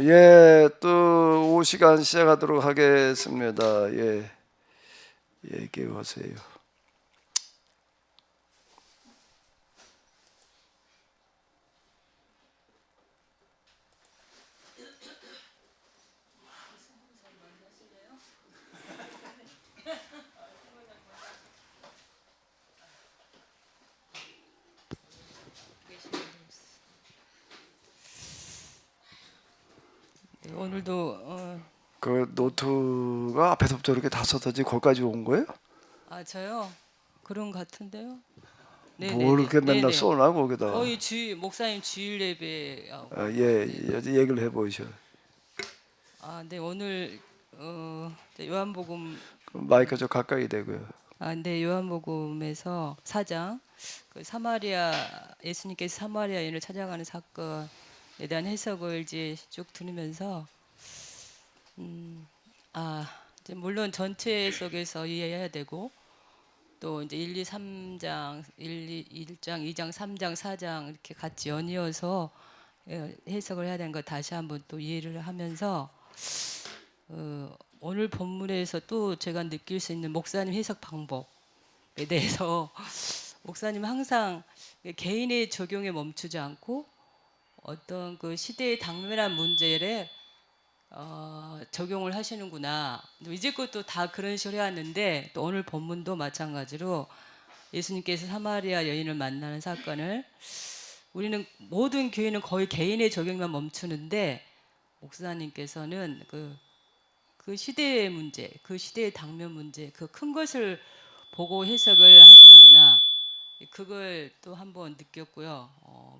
예, 또 오후 시간 시작하도록 하겠습니다. 예, 얘기하세요. 네, 오늘도 그 노트가 앞에서부터 이렇게 다 써서지 거기까지 온 거예요? 저요 그런 것 같은데요. 뭘 네네네 이렇게 맨날 네네. 써놔 거기다가? 이 주일 목사님 주일 예배하고 예, 네. 얘기를 해보셔. 네 오늘 네, 요한복음 마이크 좀 가까이 대고요. 네 요한복음에서 4장 그 사마리아 예수님께서 사마리아 여인을 찾아가는 사건에 대한 해석을 이제 쭉 들으면서 이제 물론 전체 속에서 이해해야 되고 또 이제 1, 2, 3장, 1장, 2장, 3장, 4장 이렇게 같이 연이어서 해석을 해야 되는 거 다시 한번 또 이해를 하면서 오늘 본문에서 또 제가 느낄 수 있는 목사님 해석 방법에 대해서 목사님 항상 개인의 적용에 멈추지 않고 어떤 그 시대의 당면한 문제를 적용을 하시는구나. 이제껏도 다 그런 식으로 해왔는데 또 오늘 본문도 마찬가지로 예수님께서 사마리아 여인을 만나는 사건을 우리는 모든 교회는 거의 개인의 적용만 멈추는데 목사님께서는 그 시대의 문제, 그 시대의 당면 문제, 그 큰 것을 보고 해석을 하시는구나. 그걸 또 한번 느꼈고요.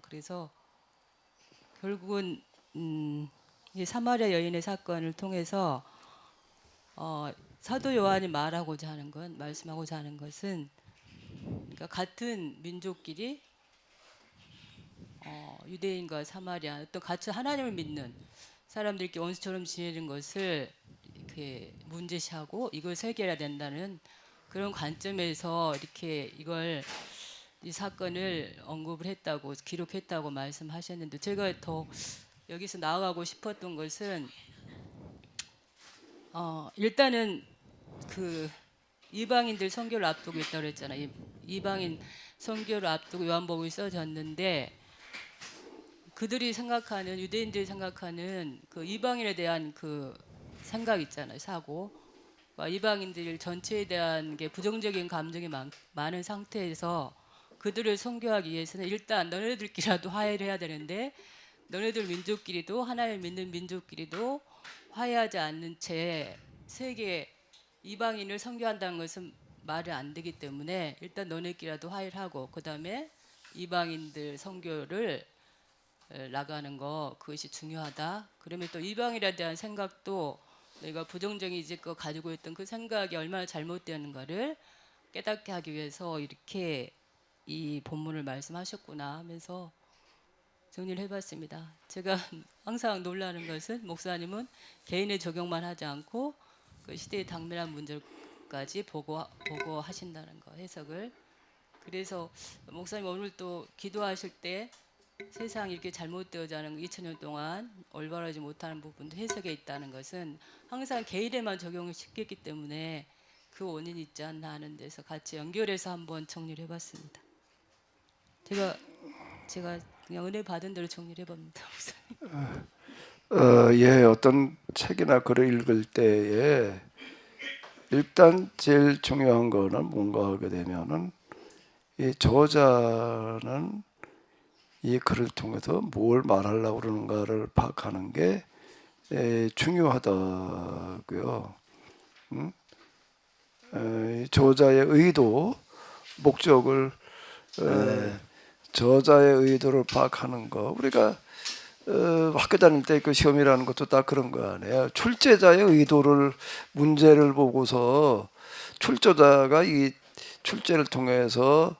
그래서 결국은 이 사마리아 여인의 사건을 통해서 사도 요한이 말씀하고자 하는 것은 그러니까 같은 민족끼리 유대인과 사마리아 또 같이 하나님을 믿는 사람들끼리 원수처럼 지내는 것을 이렇게 문제시하고 이걸 해결해야 된다는 그런 관점에서 이렇게 이 사건을 언급을 했다고 기록했다고 말씀하셨는데 제가 더 여기서 나아가고 싶었던 것은 일단은 그 이방인들 선교를 앞두고 있다고 그랬잖아요. 이방인 선교를 앞두고 요한복음이 써졌는데 그들이 생각하는 유대인들이 생각하는 그 이방인에 대한 그 생각 있잖아요. 사고. 이방인들 전체에 대한 게 부정적인 감정이 많은 상태에서 그들을 선교하기 위해서는 일단 너네들끼리라도 화해를 해야 되는데 너네들 민족끼리도 하나님을 믿는 민족끼리도 화해하지 않는 채 세계 이방인을 선교한다는 것은 말이 안 되기 때문에 일단 너네끼리라도 화해를 하고 그 다음에 이방인들 선교를 나가는 거 그것이 중요하다. 그러면 또 이방인에 대한 생각도 내가 부정적인 이제껏 가지고 있던 그 생각이 얼마나 잘못되었는가를 깨닫게 하기 위해서 이렇게 이 본문을 말씀하셨구나 하면서 정리를 해봤습니다. 제가 항상 놀라는 것은 목사님은 개인의 적용만 하지 않고 그 시대의 당면한 문제까지 보고 하신다는 거 해석을. 그래서 목사님 오늘 또 기도하실 때 세상이 이렇게 잘못되어가는 2000년 동안 올바르지 못하는 부분도 해석에 있다는 것은 항상 개인에만 적용을 시켰기 때문에 그 원인이 있지 않나 하는 데서 같이 연결해서 한번 정리를 해봤습니다. 제가 그냥 은혜 받은 대로 정리를 해봅니다. 예, 어떤 책이나 글을 읽을 때에 일단 제일 중요한 거는 뭔가 하게 되면은 이 저자는 이 글을 통해서 뭘 말하려고 그러는가를 파악하는 게 중요하다고요. 저자의 의도, 목적을 저자의 의도를 파악하는 거. 우리가 학교 다닐 때 그 시험이라는 것도 다 그런 거 아니에요. 출제자의 의도를 문제를 보고서 출제자가 이 출제를 통해서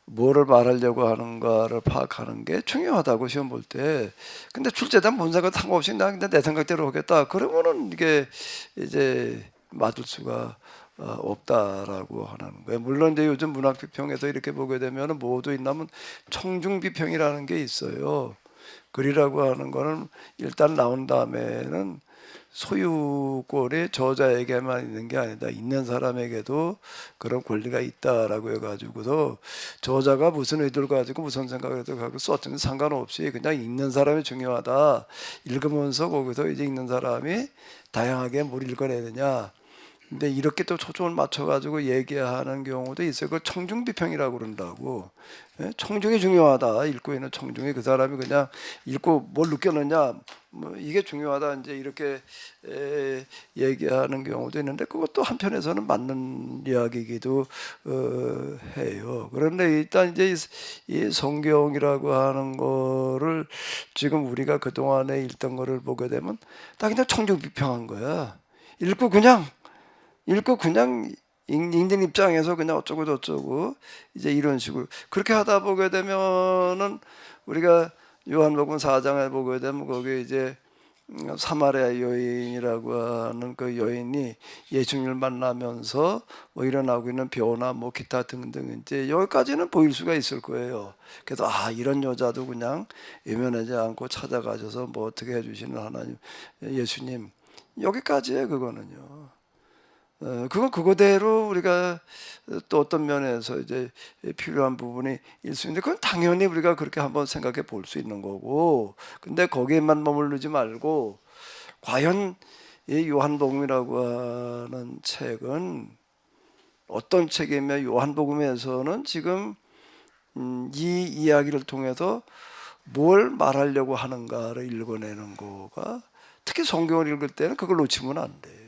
뭐를 말하려고 하는가를 파악하는 게 중요하다고 시험 볼 때. 근데 출제자는 뭔 생각 상관없이 나 그냥 내 생각대로 하겠다. 그러면은 이게 이제 맞을 수가 없다라고 하는 거예요. 물론 이제 요즘 문학 비평에서 이렇게 보게 되면은 뭐도 있냐면 청중 비평이라는 게 있어요. 글이라고 하는 거는 일단 나온 다음에는 소유권이 저자에게만 있는 게 아니다. 있는 사람에게도 그런 권리가 있다라고 해가지고서 저자가 무슨 의도를 가지고 무슨 생각을 가지고 썼든 상관없이 그냥 읽는 사람이 중요하다. 읽으면서 거기서 이제 읽는 사람이 다양하게 뭘 읽어내야 되냐. 근데 이렇게 또 초점을 맞춰가지고 얘기하는 경우도 있어요. 그걸 청중비평이라고 그런다고. 예? 청중이 중요하다. 읽고 있는 청중이 그 사람이 그냥 읽고 뭘 느꼈느냐, 뭐 이게 중요하다. 이제 이렇게 얘기하는 경우도 있는데 그것도 한편에서는 맞는 이야기이기도 해요. 그런데 일단 이제 이 성경이라고 하는 거를 지금 우리가 그 동안에 읽던 거를 보게 되면 다 그냥 청중비평한 거야. 읽고 그냥 읽는 입장에서 그냥 어쩌고 저쩌고 이제 이런 식으로 그렇게 하다 보게 되면은 우리가 요한복음 4장에 보게 되면 거기 이제 사마리아 여인이라고 하는 그 여인이 예수님을 만나면서 뭐 일어나고 있는 변화 뭐 기타 등등 이제 여기까지는 보일 수가 있을 거예요. 그래서 아 이런 여자도 그냥 외면하지 않고 찾아가셔서 뭐 어떻게 해주시는 하나님 예수님 여기까지예요. 그거는요. 그건 그거대로 우리가 또 어떤 면에서 이제 필요한 부분이 있을 수 있는데 그건 당연히 우리가 그렇게 한번 생각해 볼 수 있는 거고 근데 거기에만 머무르지 말고 과연 이 요한복음이라고 하는 책은 어떤 책이며 요한복음에서는 지금 이 이야기를 통해서 뭘 말하려고 하는가를 읽어내는 거가 특히 성경을 읽을 때는 그걸 놓치면 안 돼.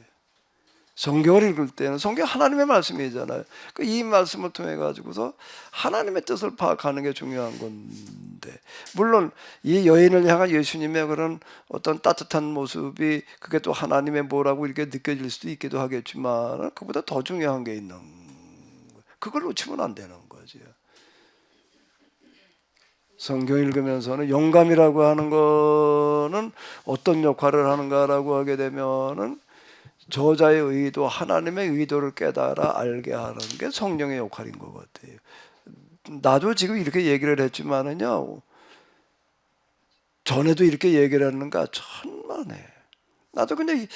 성경을 읽을 때는 성경 하나님의 말씀이잖아요. 이 말씀을 통해 가지고서 하나님의 뜻을 파악하는 게 중요한 건데 물론 이 여인을 향한 예수님의 그런 어떤 따뜻한 모습이 그게 또 하나님의 뭐라고 이렇게 느껴질 수도 있기도 하겠지만 그보다 더 중요한 게 있는 거예요. 그걸 놓치면 안 되는 거죠. 성경 읽으면서는 영감이라고 하는 거는 어떤 역할을 하는가라고 하게 되면은 저자의 의도, 하나님의 의도를 깨달아 알게 하는 게 성령의 역할인 것 같아요. 나도 지금 이렇게 얘기를 했지만은요, 전에도 이렇게 얘기를 했는가 천만에. 나도 그냥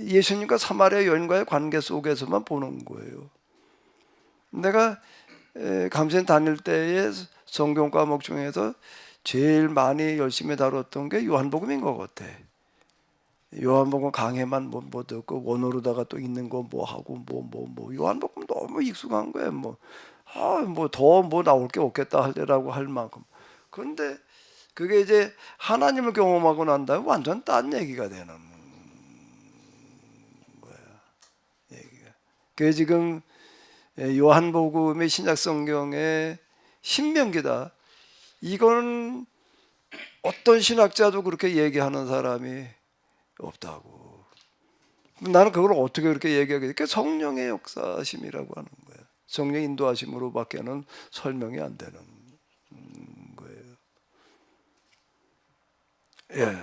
예수님과 사마리아 여인과의 관계 속에서만 보는 거예요. 내가 감신 다닐 때의 성경 과목 중에서 제일 많이 열심히 다뤘던 게 요한복음인 것 같아. 요한복음 강해만 뭐 듣고 원어로다가 또 있는 거 뭐 하고 뭐 요한복음 너무 익숙한 거예요. 뭐 더 뭐 나올 게 없겠다 할때라고 할 만큼. 그런데 그게 이제 하나님을 경험하고 난 다음에 완전 딴 얘기가 되는 거야. 얘기가. 그게 지금 요한복음의 신약 성경의 신명기다. 이건 어떤 신학자도 그렇게 얘기하는 사람이 없다고. 나는 그걸 어떻게 그렇게 얘기하게 될까? 성령의 역사심이라고 하는 거예요. 성령 인도하심으로밖에는 설명이 안 되는 거예요. 예,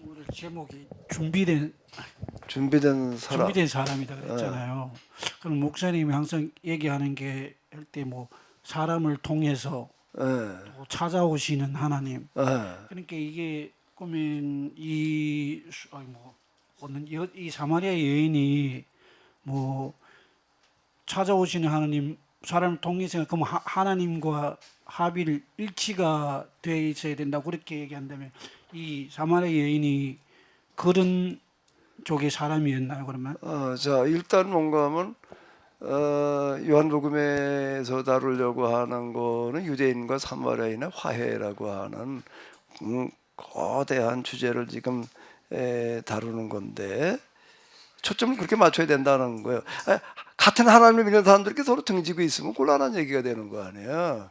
오늘 제목이 준비된 사람. 준비된 사람이다 그랬잖아요. 그럼 목사님이 항상 얘기하는 게 할 때 뭐 사람을 통해서 예, 또 찾아오시는 하나님. 예, 그러니까 이게 그러면 이 사마리아 여인이 뭐 찾아오시는 하나님 사람을 통해서 그럼 하나님과 합의를 일치가 돼 있어야 된다고 그렇게 얘기한다면 이 사마리아 여인이 그런 쪽의 사람이었나요 그러면? 자 일단 뭔가 하면 요한복음에서 다루려고 하는 거는 유대인과 사마리아인의 화해라고 하는 거대한 주제를 지금 다루는 건데 초점을 그렇게 맞춰야 된다는 거예요. 같은 하나님을 믿는 사람들끼리 서로 등지고 있으면 곤란한 얘기가 되는 거 아니에요.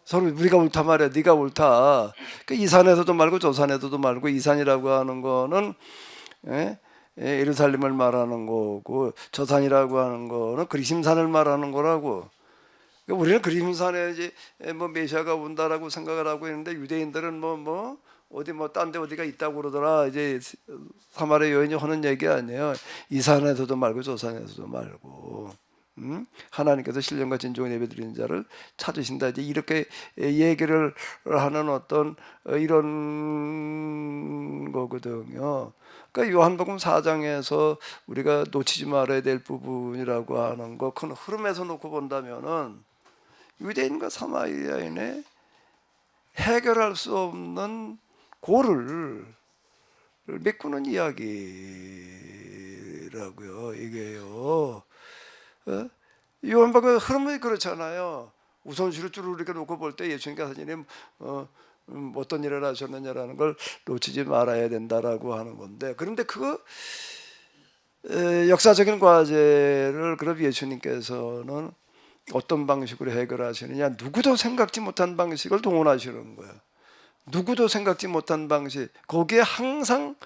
서로 우리가 옳다 말이야, 네가 옳다. 이 산에서도 말고 저 산에서도 말고 이 산이라고 하는 거는 예루살렘을 말하는 거고 저 산이라고 하는 거는 그리심산을 말하는 거라고. 그러니까 우리는 그리심산에 이제 뭐 메시아가 온다라고 생각을 하고 있는데 유대인들은 어디 딴 데 어디가 있다고 그러더라. 이제 사마리아 여인이 하는 얘기 아니에요. 이 산에서도 말고 저 산에서도 말고. 하나님께서 신령과 진정을 예배드리는 자를 찾으신다. 이제 이렇게 얘기를 하는 어떤 이런 거거든요. 그러니까 요한복음 4장에서 우리가 놓치지 말아야 될 부분이라고 하는 거, 큰 흐름에서 놓고 본다면은 유대인과 사마리아인의 해결할 수 없는 고를 메꾸는 이야기라고요. 이게요. 요한복음 흐름이 그렇잖아요. 우선순위를 쭉 이렇게 놓고 볼 때 예수님께서 하시는 어떤 일을 하셨느냐라는 걸 놓치지 말아야 된다라고 하는 건데, 그런데 그 역사적인 과제를 그럼 예수님께서는 어떤 방식으로 해결하시느냐? 누구도 생각지 못한 방식을 동원하시는 거예요. 누구도 생각지 못한 방식. 거기에 항상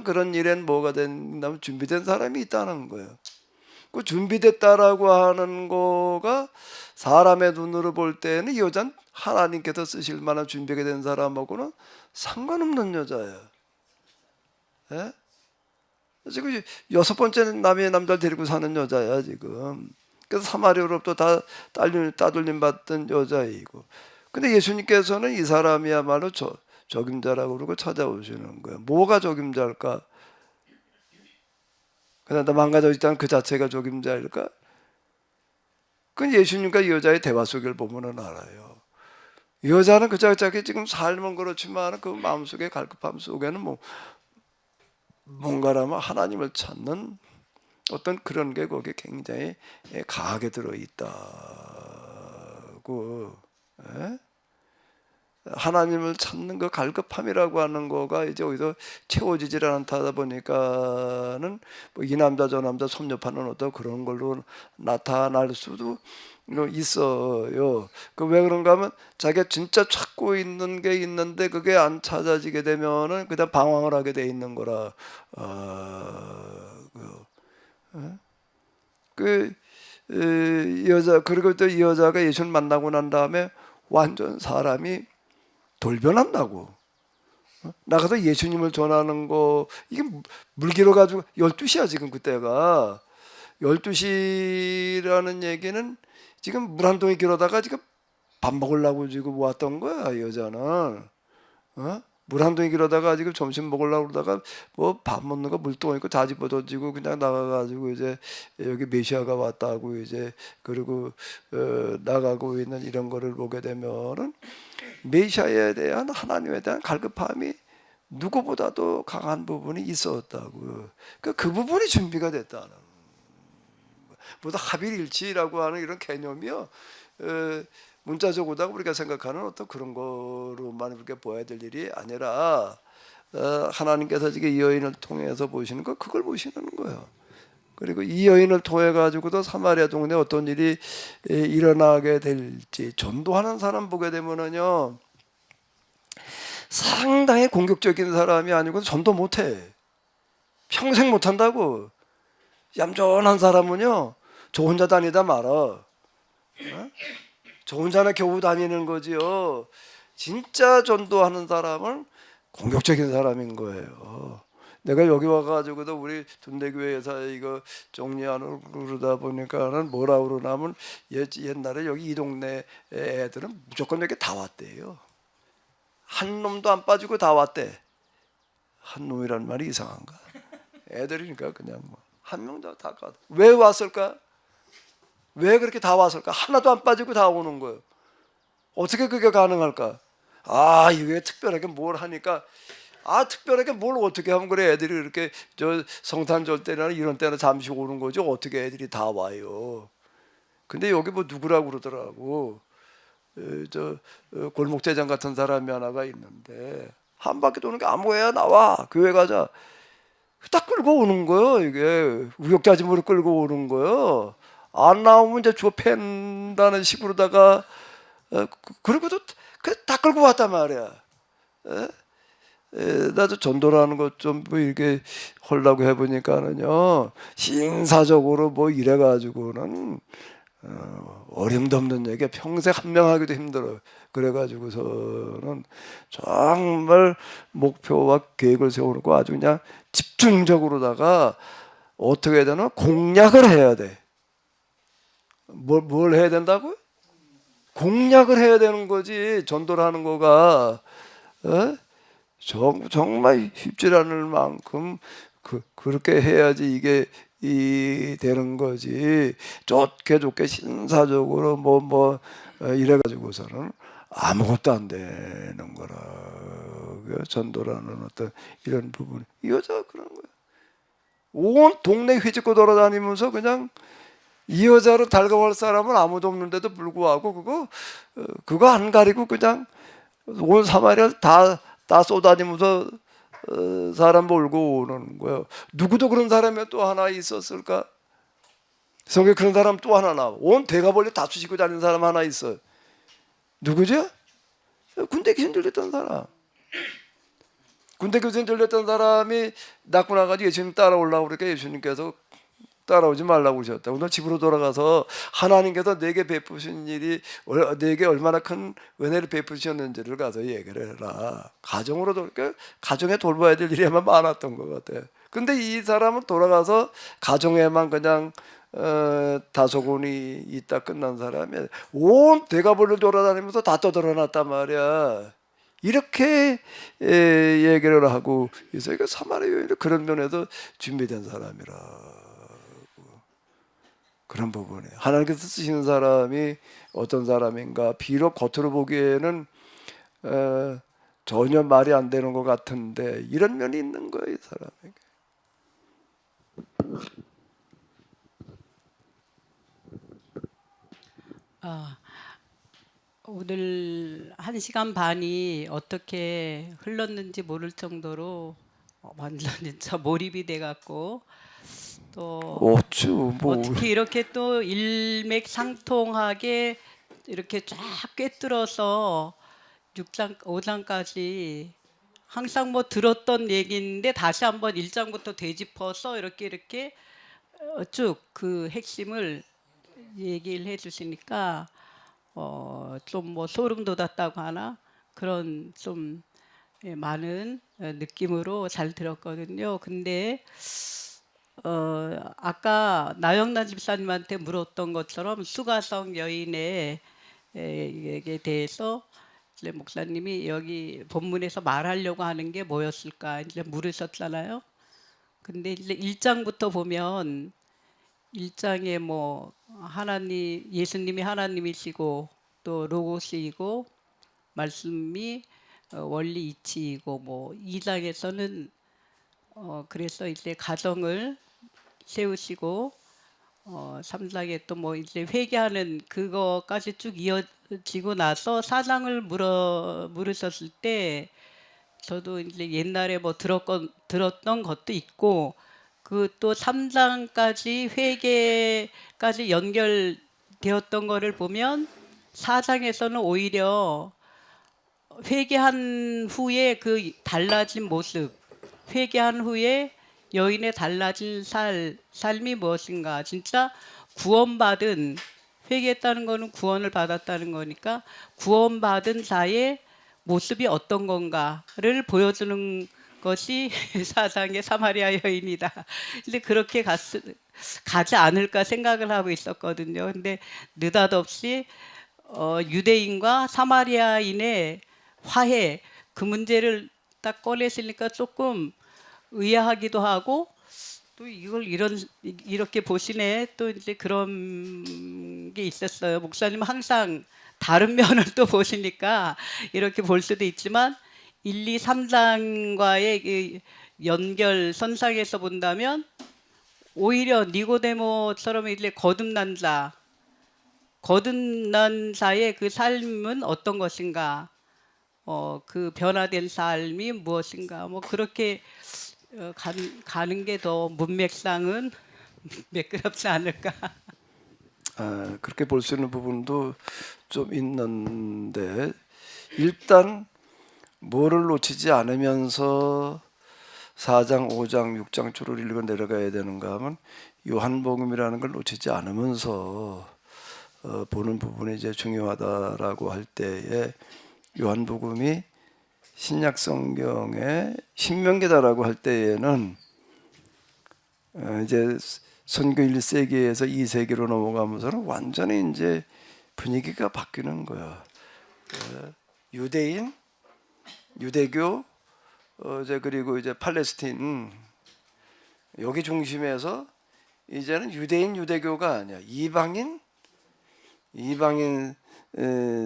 그런 일엔 뭐가 된다면 준비된 사람이 있다는 거예요. 그 준비됐다라고 하는 거가 사람의 눈으로 볼 때는 이 여자는 하나님께서 쓰실 만한 준비가 된 사람하고는 상관없는 여자예요. 예? 지금 6번째 남의 남자를 데리고 사는 여자야 지금. 그래서 사마리아로부터 다 따돌림 받던 여자이고. 근데 예수님께서는 이 사람이야말로 적임자라고 그러고 찾아오시는 거예요. 뭐가 적임자일까? 그냥 다 망가져 있다는 그 자체가 적임자일까? 그건 예수님과 이 여자의 대화 속을 보면은 알아요. 이 여자는 그 자기 지금 삶은 그렇지만 그 마음속의 갈급함 속에는 뭔가라면 하나님을 찾는 어떤 그런 게 거기에 굉장히 강하게 들어있다고. 예? 하나님을 찾는 그 갈급함이라고 하는 거가 이제 어디서 채워지질 않다 보니까는 이 남자 저 남자 섭렵하는 어떤 그런 걸로 나타날 수도 있어요. 그 왜 그런가 하면 자기가 진짜 찾고 있는 게 있는데 그게 안 찾아지게 되면은 그냥 방황을 하게 돼 있는 거라. 여자, 그리고 또 이 여자가 예수를 만나고 난 다음에 완전 사람이 돌변한다고. 나가서 예수님을 전하는 거, 이게 물기로 가지고 12시야 지금 그때가. 12시라는 얘기는 지금 물 한 동이 길어다가 지금 밥 먹으려고 지금 왔던 거야 이 여자는. 물 한 동이 길어다가 지금 점심 먹으려고 그러다가 뭐 밥 먹는 거 물통 있고 다 집어던지고 그냥 나가가지고 이제 여기 메시아가 왔다고 이제 그리고 나가고 있는 이런 거를 보게 되면은 메시아에 대한 하나님에 대한 갈급함이 누구보다도 강한 부분이 있었다고. 그 부분이 준비가 됐다는. 보다 합일일치라고 하는 이런 개념이요. 문자적으로다가 우리가 생각하는 어떤 그런 거로만 이렇게 보아야 될 일이 아니라 하나님께서 지금 이 여인을 통해서 보시는 거 그걸 보시는 거예요. 그리고 이 여인을 통해 가지고도 사마리아 동네에 어떤 일이 일어나게 될지 전도하는 사람 보게 되면은요 상당히 공격적인 사람이 아니고 전도 못해. 평생 못한다고. 얌전한 사람은요 저 혼자 다니다 말아. 저 혼자나 겨우 다니는 거지요. 진짜 전도하는 사람은 공격적인 사람인 거예요. 내가 여기 와가지고도 우리 둔대교회에서 이거 정리하는 그러다 보니까는 뭐라 그러냐면 옛날에 여기 이 동네 애들은 무조건 여기 다 왔대요. 한 놈도 안 빠지고 다 왔대. 한 놈이란 말이 이상한가? 애들이니까 그냥 한 명도 다 가. 왜 왔을까? 왜 그렇게 다 왔을까? 하나도 안 빠지고 다 오는 거예요. 어떻게 그게 가능할까? 이게 특별하게 뭘 하니까 특별하게 뭘 어떻게 하면 그래 애들이 이렇게 저 성탄절 때나 이런 때나 잠시 오는 거죠. 어떻게 애들이 다 와요. 근데 여기 뭐 누구라고 그러더라고. 골목대장 같은 사람이 하나가 있는데 한 바퀴 도는 게 아무 애야 나와 교회 가자. 딱 끌고 오는 거예요. 이게 우역자짐으로 끌고 오는 거예요. 안 나오면 이제 주워 팬다는 식으로다가 그리고도 다 끌고 왔단 말이야. 나도 전도라는 것 좀 뭐 이렇게 하려고 해보니까는요 신사적으로 뭐 이래가지고는 어림도 없는 얘기 평생 한 명 하기도 힘들어요. 그래가지고서는 정말 목표와 계획을 세워놓고 아주 그냥 집중적으로다가 어떻게 해야 되나 공략을 해야 돼. 뭘 해야 된다고요? 공략을 해야 되는 거지. 전도를 하는 거가 어? 정말 쉽지 않을 만큼 그렇게 해야지 이게 되는 거지. 좋게 신사적으로 이래 가지고서는 아무것도 안 되는 거라. 전도라는 어떤 이런 부분. 이 여자 그런 거야. 온 동네 휘짓고 돌아다니면서 그냥 이 여자로 달가볼 사람은 아무도 없는데도 불구하고 그거 안 가리고 그냥 온 사마리아를 다 쏘다니면서 사람 몰고 오는 거예요. 누구도 그런 사람이 또 하나 있었을까? 성경에 그런 사람 또 하나 나와. 온 대가벌레 다 쑤시고 다니는 사람 하나 있어. 누구죠? 군대 귀신 들렸던 사람. 군대 귀신 들렸던 사람이 낳고 나가지고 예수님 따라오려고 그러니까 예수님께서 따라오지 말라고 그러셨다. 오늘 집으로 돌아가서 하나님께서 내게 베푸신 일이 내게 얼마나 큰 은혜를 베푸셨는지를 가서 얘기를 해라. 가정에 돌봐야 될 일이만 많았던 것 같아. 근데 이 사람은 돌아가서 가정에만 그냥 다소곤이 있다 끝난 사람이야. 온 대가벌을 돌아다니면서 다 떠들어놨단 말이야. 이렇게 얘기를 하고 있어요. 그러니까 사마리아 여인은 그런 면에서 준비된 사람이라. 그런 부분에 하나님께서 쓰시는 사람이 어떤 사람인가. 비록 겉으로 보기에는 전혀 말이 안 되는 것 같은데 이런 면이 있는 거예요, 이 사람에게. 오늘 1시간 반이 어떻게 흘렀는지 모를 정도로 완전 진짜 몰입이 돼갖고 또 어쭈 어떻게 이렇게 또 일맥상통하게 이렇게 쫙 꿰뚫어서 6장, 5장까지 항상 뭐 들었던 얘기인데 다시 한번 1장부터 되짚어서 이렇게 쭉 그 핵심을 얘기를 해주시니까 좀 뭐 소름 돋았다고 하나 그런 좀 많은 느낌으로 잘 들었거든요. 근데 아까 나영란 집사님한테 물었던 것처럼 수가성 여인의 에 대해서 이제 목사님이 여기 본문에서 말하려고 하는 게 뭐였을까 이제 물으셨잖아요. 근데 이제 1장부터 보면 1장에 뭐 하나님 예수님이 하나님이시고 또 로고스이고 말씀이 원리 이치이고 뭐 2장에서는 그래서 이제 가정을 세우시고 3장에 또 뭐 이제 회개하는 그거까지 쭉 이어지고 나서 4장을 물으셨을 때 저도 이제 옛날에 뭐 들었던 것도 있고 그 또 3장까지 회개까지 연결되었던 거를 보면 4장에서는 오히려 회개한 후에 그 달라진 모습, 회개한 후에 여인의 달라진 삶이 무엇인가, 진짜 구원받은, 회개했다는 거는 구원을 받았다는 거니까 구원받은 자의 모습이 어떤 건가를 보여주는 것이 사상의 사마리아 여인이다. 근데 그렇게 가지 않을까 생각을 하고 있었거든요. 근데 느닷없이 유대인과 사마리아인의 화해, 그 문제를 딱 꺼내시니까 조금 의아하기도 하고 또 이걸 이렇게 보시네, 또 이제 그런 게 있었어요. 목사님은 항상 다른 면을 또 보시니까 이렇게 볼 수도 있지만 1, 2, 3장과의 그 연결선상에서 본다면 오히려 니고데모처럼 이제 거듭난 자의 그 삶은 어떤 것인가, 그 변화된 삶이 무엇인가, 뭐 그렇게 가는 게 더 문맥상은 매끄럽지 않을까. 그렇게 볼 수 있는 부분도 좀 있는데 일단 뭐를 놓치지 않으면서 4장, 5장, 6장 줄을 읽어 내려가야 되는가 하면 요한복음이라는 걸 놓치지 않으면서 보는 부분이 이제 중요하다라고 할 때에 요한복음이 신약 성경의 신명기다라고 할 때에는 이제 선교 1세기에서 2세기로 넘어가면서는 완전히 이제 분위기가 바뀌는 거야. 유대인, 유대교, 이제 그리고 이제 팔레스틴 여기 중심에서 이제는 유대인, 유대교가 아니야. 이방인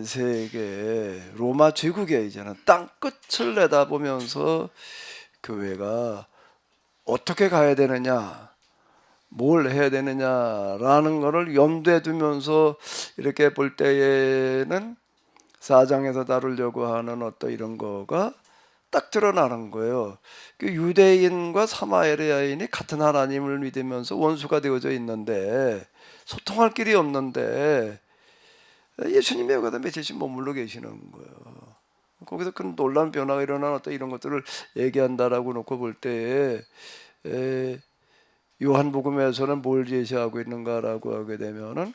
세계 로마 제국에 이제는 땅 끝을 내다보면서 교회가 어떻게 가야 되느냐, 뭘 해야 되느냐라는 것을 염두에 두면서 이렇게 볼 때에는 4장에서 다루려고 하는 어떤 이런 거가 딱 드러나는 거예요. 그 유대인과 사마리아인이 같은 하나님을 믿으면서 원수가 되어져 있는데 소통할 길이 없는데 예수님이 여기다 며칠씩 머물러 계시는 거예요. 거기서 큰 놀라운 변화가 일어난 어떤 이런 것들을 얘기한다라고 놓고 볼 때에 요한복음에서는 뭘 제시하고 있는가라고 하게 되면은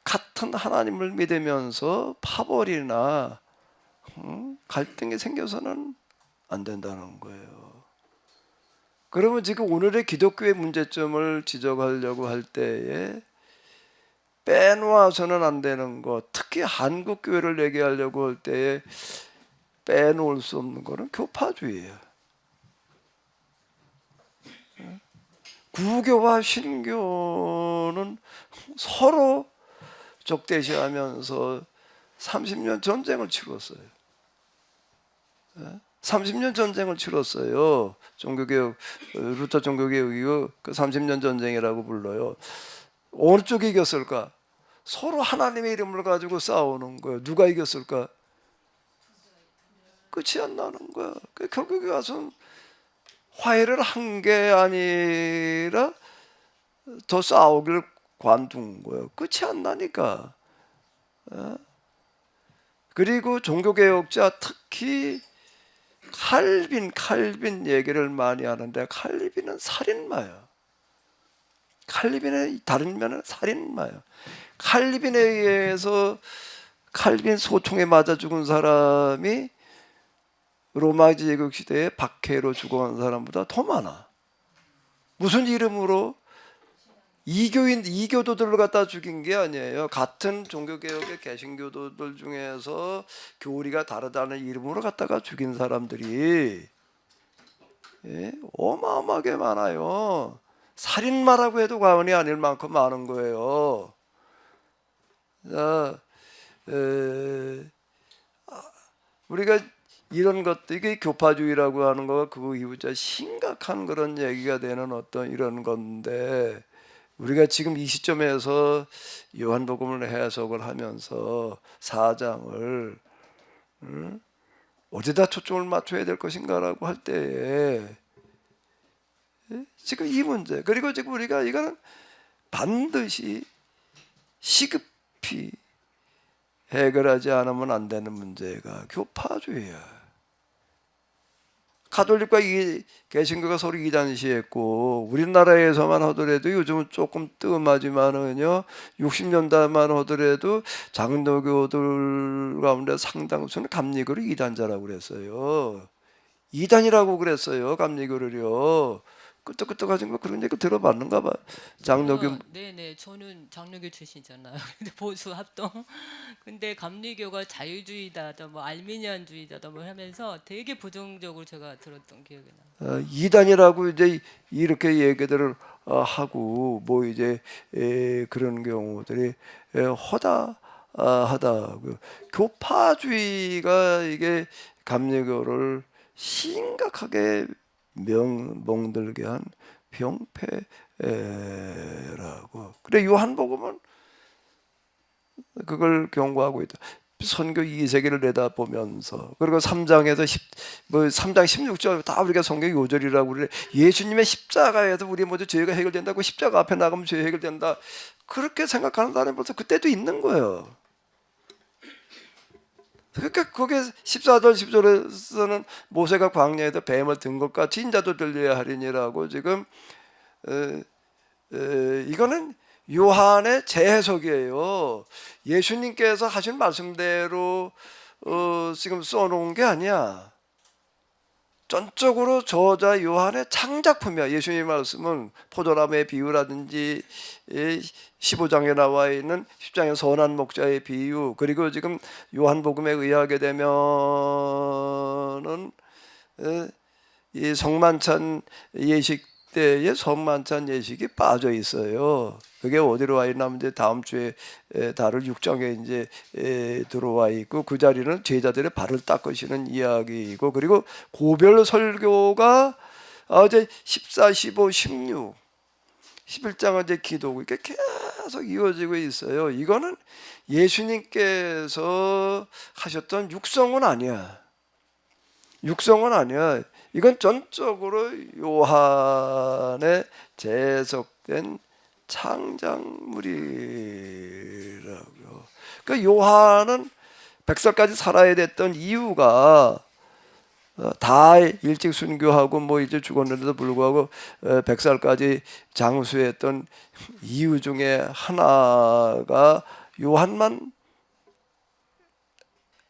같은 하나님을 믿으면서 파벌이나 갈등이 생겨서는 안 된다는 거예요. 그러면 지금 오늘의 기독교의 문제점을 지적하려고 할 때에 빼놓아서는 안 되는 것, 특히 한국 교회를 얘기하려고 할 때에 빼놓을 수 없는 것은 교파주의예요. 구교와 신교는 서로 적대시하면서 30년 전쟁을 치렀어요. 30년 전쟁을 치렀어요. 종교개혁, 루터 종교개혁 이후 그 30년 전쟁이라고 불러요. 어느 쪽이 이겼을까? 서로 하나님의 이름을 가지고 싸우는 거예요. 누가 이겼을까? 끝이 안 나는 거야. 결국에 와서 화해를 한 게 아니라 더 싸우길 관둔 거예요. 끝이 안 나니까. 그리고 종교개혁자 특히 칼빈 얘기를 많이 하는데 칼빈은 살인마야. 칼빈의 다른 면은 살인마야. 칼빈에 의해서 칼빈 소총에 맞아 죽은 사람이 로마 제국 시대에 박해로 죽어간 사람보다 더 많아. 무슨 이름으로? 이교도들을 갖다 죽인 게 아니에요. 같은 종교개혁의 개신교도들 중에서 교리가 다르다는 이름으로 갖다가 죽인 사람들이 어마어마하게 많아요. 살인마라고 해도 과언이 아닐 만큼 많은 거예요. 자, 우리가 이런 것들, 이게 교파주의라고 하는 거가 그 이후자 심각한 그런 얘기가 되는 어떤 이런 건데, 우리가 지금 이 시점에서 요한복음을 해석을 하면서 4장을 어디다 초점을 맞춰야 될 것인가라고 할 때에 지금 이 문제, 그리고 지금 우리가 이거는 반드시 시급히 해결하지 않으면 안 되는 문제가 교파주의야. 가톨릭과 이 개신교가 서로 이단시했고, 우리나라에서만 하더라도 요즘은 조금 뜸하지만은요 60년대만 하더라도 장로교들 가운데 상당수는 감리교를 이단자라고 그랬어요. 이단이라고 그랬어요, 감리교를요. 끄떡끄떡하신 거 그런 얘기 들어봤는가 봐. 장로교. 네네, 저는 장로교 출신이잖아요. 근데 보수 합동. 근데 감리교가 자유주의다다, 뭐 알미니안주의다다 뭐 하면서 되게 부정적으로 제가 들었던 기억이 나요. 이단이라고 이제 이렇게 얘기들을 하고 뭐 이제 그런 경우들이 허다하다. 교파주의가 이게 감리교를 심각하게 멍들게 한 병폐라고. 그래 요한복음은 그걸 경고하고 있다. 선교 2세기를 내다보면서, 그리고 3장에서 3장 16절 다 우리가 성경 요절이라고 그래. 예수님의 십자가에서 우리 모두 죄가 해결된다고, 십자가 앞에 나가면 죄 해결된다, 그렇게 생각하는 사람이 벌써 그때도 있는 거예요. 그러니까 거기에 14절 10절에서는 모세가 광야에서 뱀을 든 것 같이 인자도 들려야 하리니라고 지금 이거는 요한의 재해석이에요. 예수님께서 하신 말씀대로 지금 써놓은 게 아니야. 전적으로 저자 요한의 창작품이야. 예수님의 말씀은 포도나무의 비유라든지 15장에 나와 있는 10장의 선한 목자의 비유, 그리고 지금 요한복음에 의하게 되면은 이 성만찬 예식 때에 성만찬 예식이 빠져 있어요. 그게 어디로 와 있냐면 이제 다음 주에 다룰 6장에 이제 들어와 있고, 그 자리는 제자들의 발을 닦으시는 이야기이고, 그리고 고별 설교가 이제 14, 15, 16, 11장은 이제 기도고, 이렇게 계속 이어지고 있어요. 이거는 예수님께서 하셨던 육성은 아니야. 육성은 아니야. 이건 전적으로 요한의 재해석된 창작물이라고요. 그러니까 요한은 100살까지 살아야 됐던 이유가 다 일찍 순교하고 뭐 이제 죽었는데도 불구하고 100살까지 장수했던 이유 중에 하나가 요한만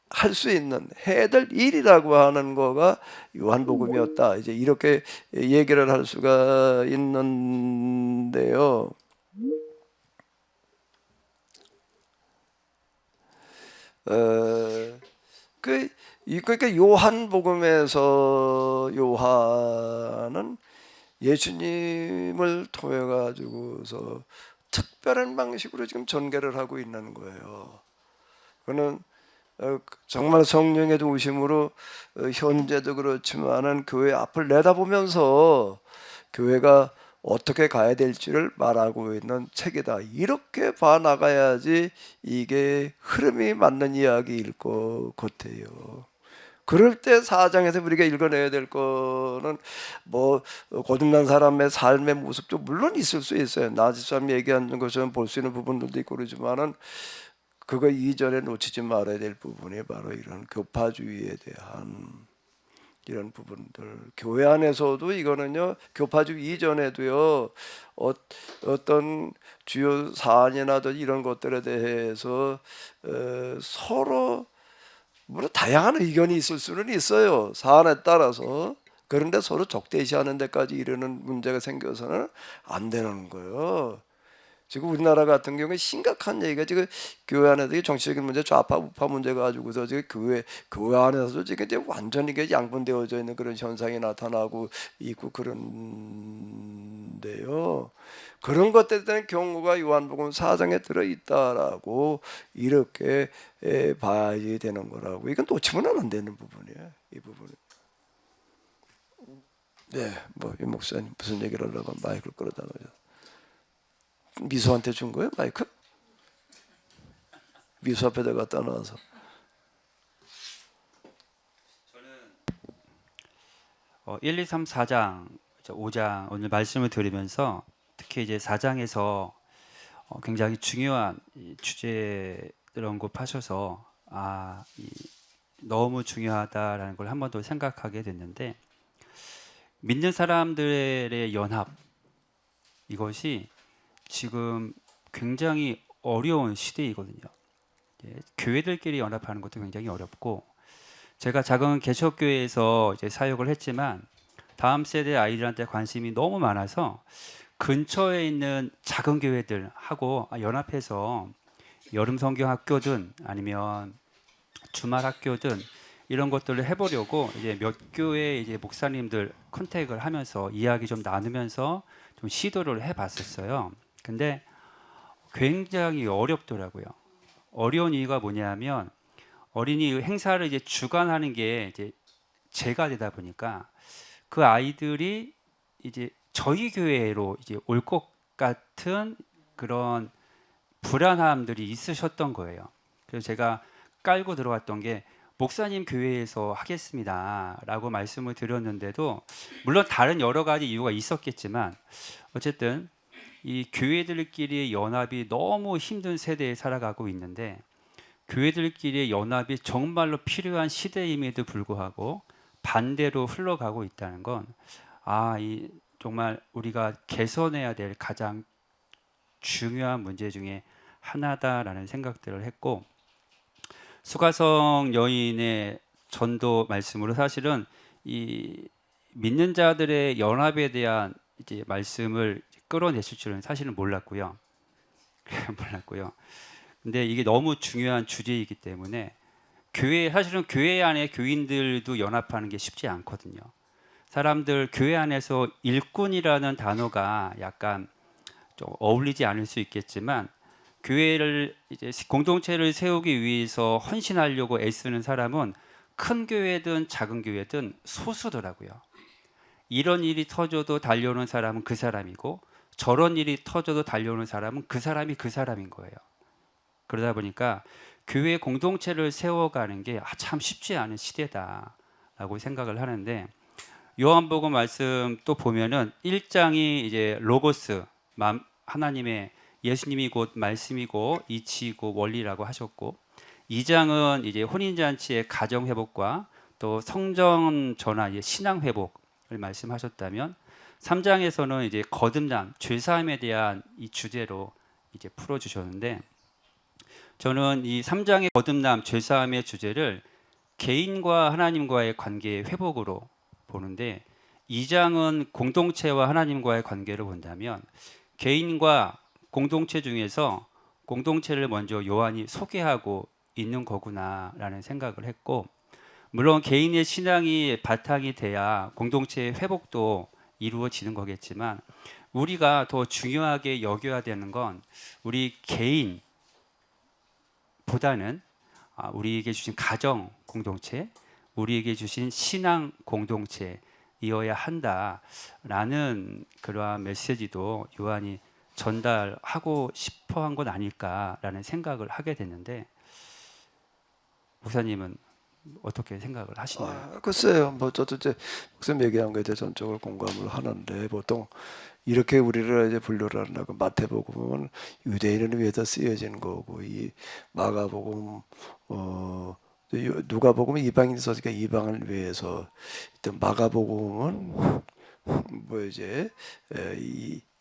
할 수 있는 해야 될 일이라고 하는 거가 요한복음이었다. 이제 이렇게 얘기를 할 수가 있는데요. 그러니까 요한복음에서 요한은 예수님을 통해 가지고서 특별한 방식으로 지금 전개를 하고 있는 거예요. 그는 정말 성령의 도우심으로 현재도 그렇지만은 교회 앞을 내다보면서 교회가 어떻게 가야 될지를 말하고 있는 책이다. 이렇게 봐 나가야지 이게 흐름이 맞는 이야기일 것 같아요. 그럴 때 4장에서 우리가 읽어내야 될 거는 뭐 거듭난 사람의 삶의 모습도 물론 있을 수 있어요. 나지삼 얘기하는 것처럼 볼 수 있는 부분들도 있고 그러지만은 그거 이전에 놓치지 말아야 될 부분이 바로 이런 교파주의에 대한 이런 부분들. 교회 안에서도 이거는요, 교파주의 이전에도요, 어떤 주요 사안이나 이런 것들에 대해서 서로 물론 다양한 의견이 있을 수는 있어요. 사안에 따라서. 그런데 서로 적대시하는 데까지 이르는 문제가 생겨서는 안 되는 거예요. 지금 우리나라 같은 경우에 심각한 얘기가 지금 교회 안에서 정치적인 문제, 좌파 우파 문제 가지고서 지금 교회 안에서도 지금 이제 완전히 이게 양분되어져 있는 그런 현상이 나타나고 있고 그런데요. 그런 것들에 대한 경우가 요한복음 4장에 들어 있다라고 이렇게 봐야 되는 거라고. 이건 놓치면 안 되는 부분이에요. 이 부분은. 네, 뭐 이 목사님 무슨 얘기를 하려고 마이크를 끌어다 놓으셨어요. 미수한테 준 거예요, 마이크? 미수 앞에다 갖다 놔서. 저는 1, 2, 3, 4장, 5장 오늘 말씀을 들으면서 특히 이제 4장에서 굉장히 중요한 주제 언급하셔서 너무 중요하다라는 걸 한 번 더 생각하게 됐는데, 믿는 사람들의 연합, 이것이 지금 굉장히 어려운 시대이거든요. 교회들끼리 연합하는 것도 굉장히 어렵고, 제가 작은 개척교회에서 이제 사역을 했지만 다음 세대 아이들한테 관심이 너무 많아서 근처에 있는 작은 교회들하고 연합해서 여름 성경 학교든 아니면 주말 학교든 이런 것들을 해보려고 이제 몇 교회 이제 목사님들 컨택을 하면서 이야기 좀 나누면서 좀 시도를 해봤었어요. 근데 굉장히 어렵더라고요. 어려운 이유가 뭐냐면 어린이 행사를 이제 주관하는 게 이제 제가 되다 보니까 그 아이들이 이제 저희 교회로 이제 올 것 같은 그런 불안함들이 있으셨던 거예요. 그래서 제가 깔고 들어갔던 게 목사님 교회에서 하겠습니다라고 말씀을 드렸는데도, 물론 다른 여러 가지 이유가 있었겠지만 어쨌든 이 교회들끼리의 연합이 너무 힘든 세대에 살아가고 있는데, 교회들끼리의 연합이 정말로 필요한 시대임에도 불구하고 반대로 흘러가고 있다는 건 정말 우리가 개선해야 될 가장 중요한 문제 중에 하나다라는 생각들을 했고, 수가성 여인의 전도 말씀으로 사실은 이 믿는 자들의 연합에 대한 이제 말씀을 끌어내실 줄은 사실은 몰랐고요. 몰랐고요. 근데 이게 너무 중요한 주제이기 때문에 사실은 교회 안에 교인들도 연합하는 게 쉽지 않거든요. 사람들 교회 안에서 일꾼이라는 단어가 약간 좀 어울리지 않을 수 있겠지만 교회를 이제 공동체를 세우기 위해서 헌신하려고 애쓰는 사람은 큰 교회든 작은 교회든 소수더라고요. 이런 일이 터져도 달려오는 사람은 그 사람이고 저런 일이 터져도 달려오는 사람은 그 사람인 거예요. 그러다 보니까 교회 공동체를 세워가는 게 참 쉽지 않은 시대다라고 생각을 하는데 요한복음 말씀 또 보면은 1장이 이제 로고스 하나님의 예수님이 곧 말씀이고 이치이고 원리라고 하셨고 2장은 이제 혼인잔치의 가정 회복과 또 성전 전환의 신앙 회복을 말씀하셨다면 3장에서는 이제 거듭남, 죄사함에 대한 이 주제로 이제 풀어 주셨는데 저는 이 3장의 거듭남, 죄사함의 주제를 개인과 하나님과의 관계의 회복으로 보는데 2장은 공동체와 하나님과의 관계를 본다면 개인과 공동체 중에서 공동체를 먼저 요한이 소개하고 있는 거구나라는 생각을 했고 물론 개인의 신앙이 바탕이 돼야 공동체의 회복도 이루어지는 거겠지만 우리가 더 중요하게 여겨야 되는 건 우리 개인보다는 우리에게 주신 가정 공동체, 우리에게 주신 신앙 공동체이어야 한다라는 그러한 메시지도 요한이 전달하고 싶어 한 건 아닐까라는 생각을 하게 됐는데 목사님은 어떻게 생각을 하시나요? 글쎄요. 뭐 저도 이제 목사님 얘기한 거에 대해 전적으로 공감을 하는데 보통 이렇게 우리를 이제 분류를 한다고 마태복음은 유대인을 위해서 쓰여진 거고 이 마가복음 누가복음은 이방인 서니까 이방을 위해서 또 마가복음은 뭐 이제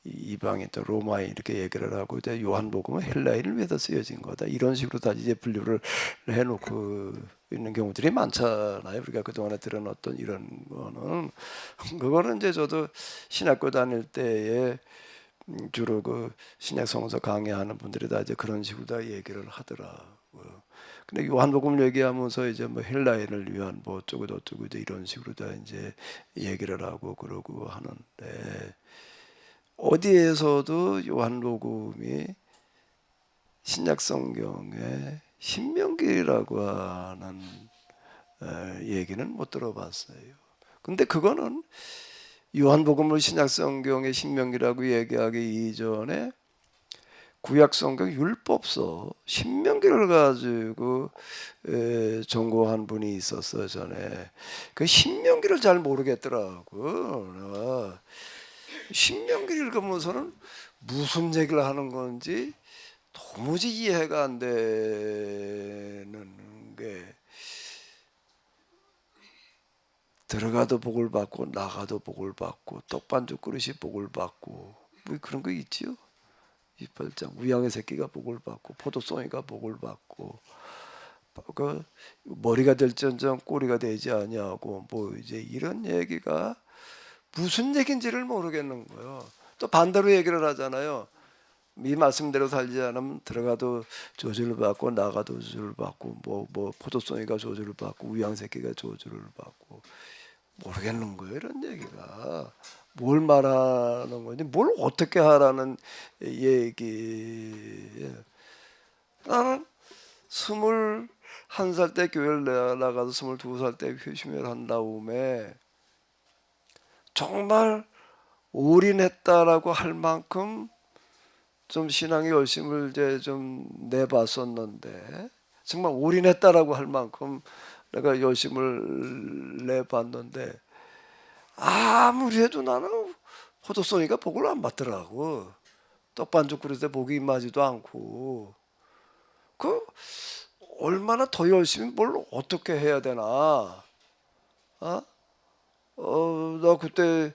이방인 또 로마인 이렇게 얘기를 하고 이제 요한복음은 헬라인을 위해서 쓰여진 거다 이런 식으로 다 이제 분류를 해놓고 있는 경우들이 많잖아요. 우리가 그동안에 들어놨던 이런 거는 그거는 이제 저도 신학교 다닐 때에 주로 그 신약 성서 강의하는 분들이 다 이제 그런 식으로 다 얘기를 하더라고요. 근데 요한복음 얘기하면서 이제 뭐 헬라인을 위한 뭐 어쩌고 저쩌고 이제 이런 식으로 다 이제 얘기를 하고 그러고 하는데 어디에서도 요한복음이 신약 성경의 신명기라고 하는 얘기는 못 들어봤어요. 근데 그거는 요한복음을 신약 성경의 신명기라고 얘기하기 이전에 구약 성경 율법서 신명기를 가지고 전공한 분이 있었어요. 전에 그 신명기를 잘 모르겠더라고. 신명기를 읽으면서는 무슨 얘기를 하는 건지 도무지 이해가 안 되는 게 들어가도 복을 받고 나가도 복을 받고 떡반죽 그릇이 복을 받고 뭐 그런 거 있지요. 이빨장 우양의 새끼가 복을 받고 포도송이가 복을 받고 그 머리가 될지언정 꼬리가 되지 아니하고 뭐 이제 이런 얘기가 무슨 얘기인지를 모르겠는 거예요. 또 반대로 얘기를 하잖아요. 이 말씀대로 살지 않으면 들어가도 저주를 받고 나가도 저주를 받고 뭐 포도송이가 저주를 받고 우양새끼가 저주를 받고 모르겠는 거예요. 이런 얘기가 뭘 말하는 건지 뭘 어떻게 하라는 얘기. 나는 21살 때 교회를 나가서 22살 때 회심을 한 다음에 정말 올인했다라고 할 만큼 좀 신앙의 열심을 이제 좀 내봤었는데 정말 올인했다라고 할 만큼 내가 열심을 내봤는데 아무리 해도 나는 포도송이가 복을 안 받더라고. 떡반죽 그릇에 복이 임하지도 않고 그 얼마나 더 열심히 뭘 어떻게 해야 되나? 나 그때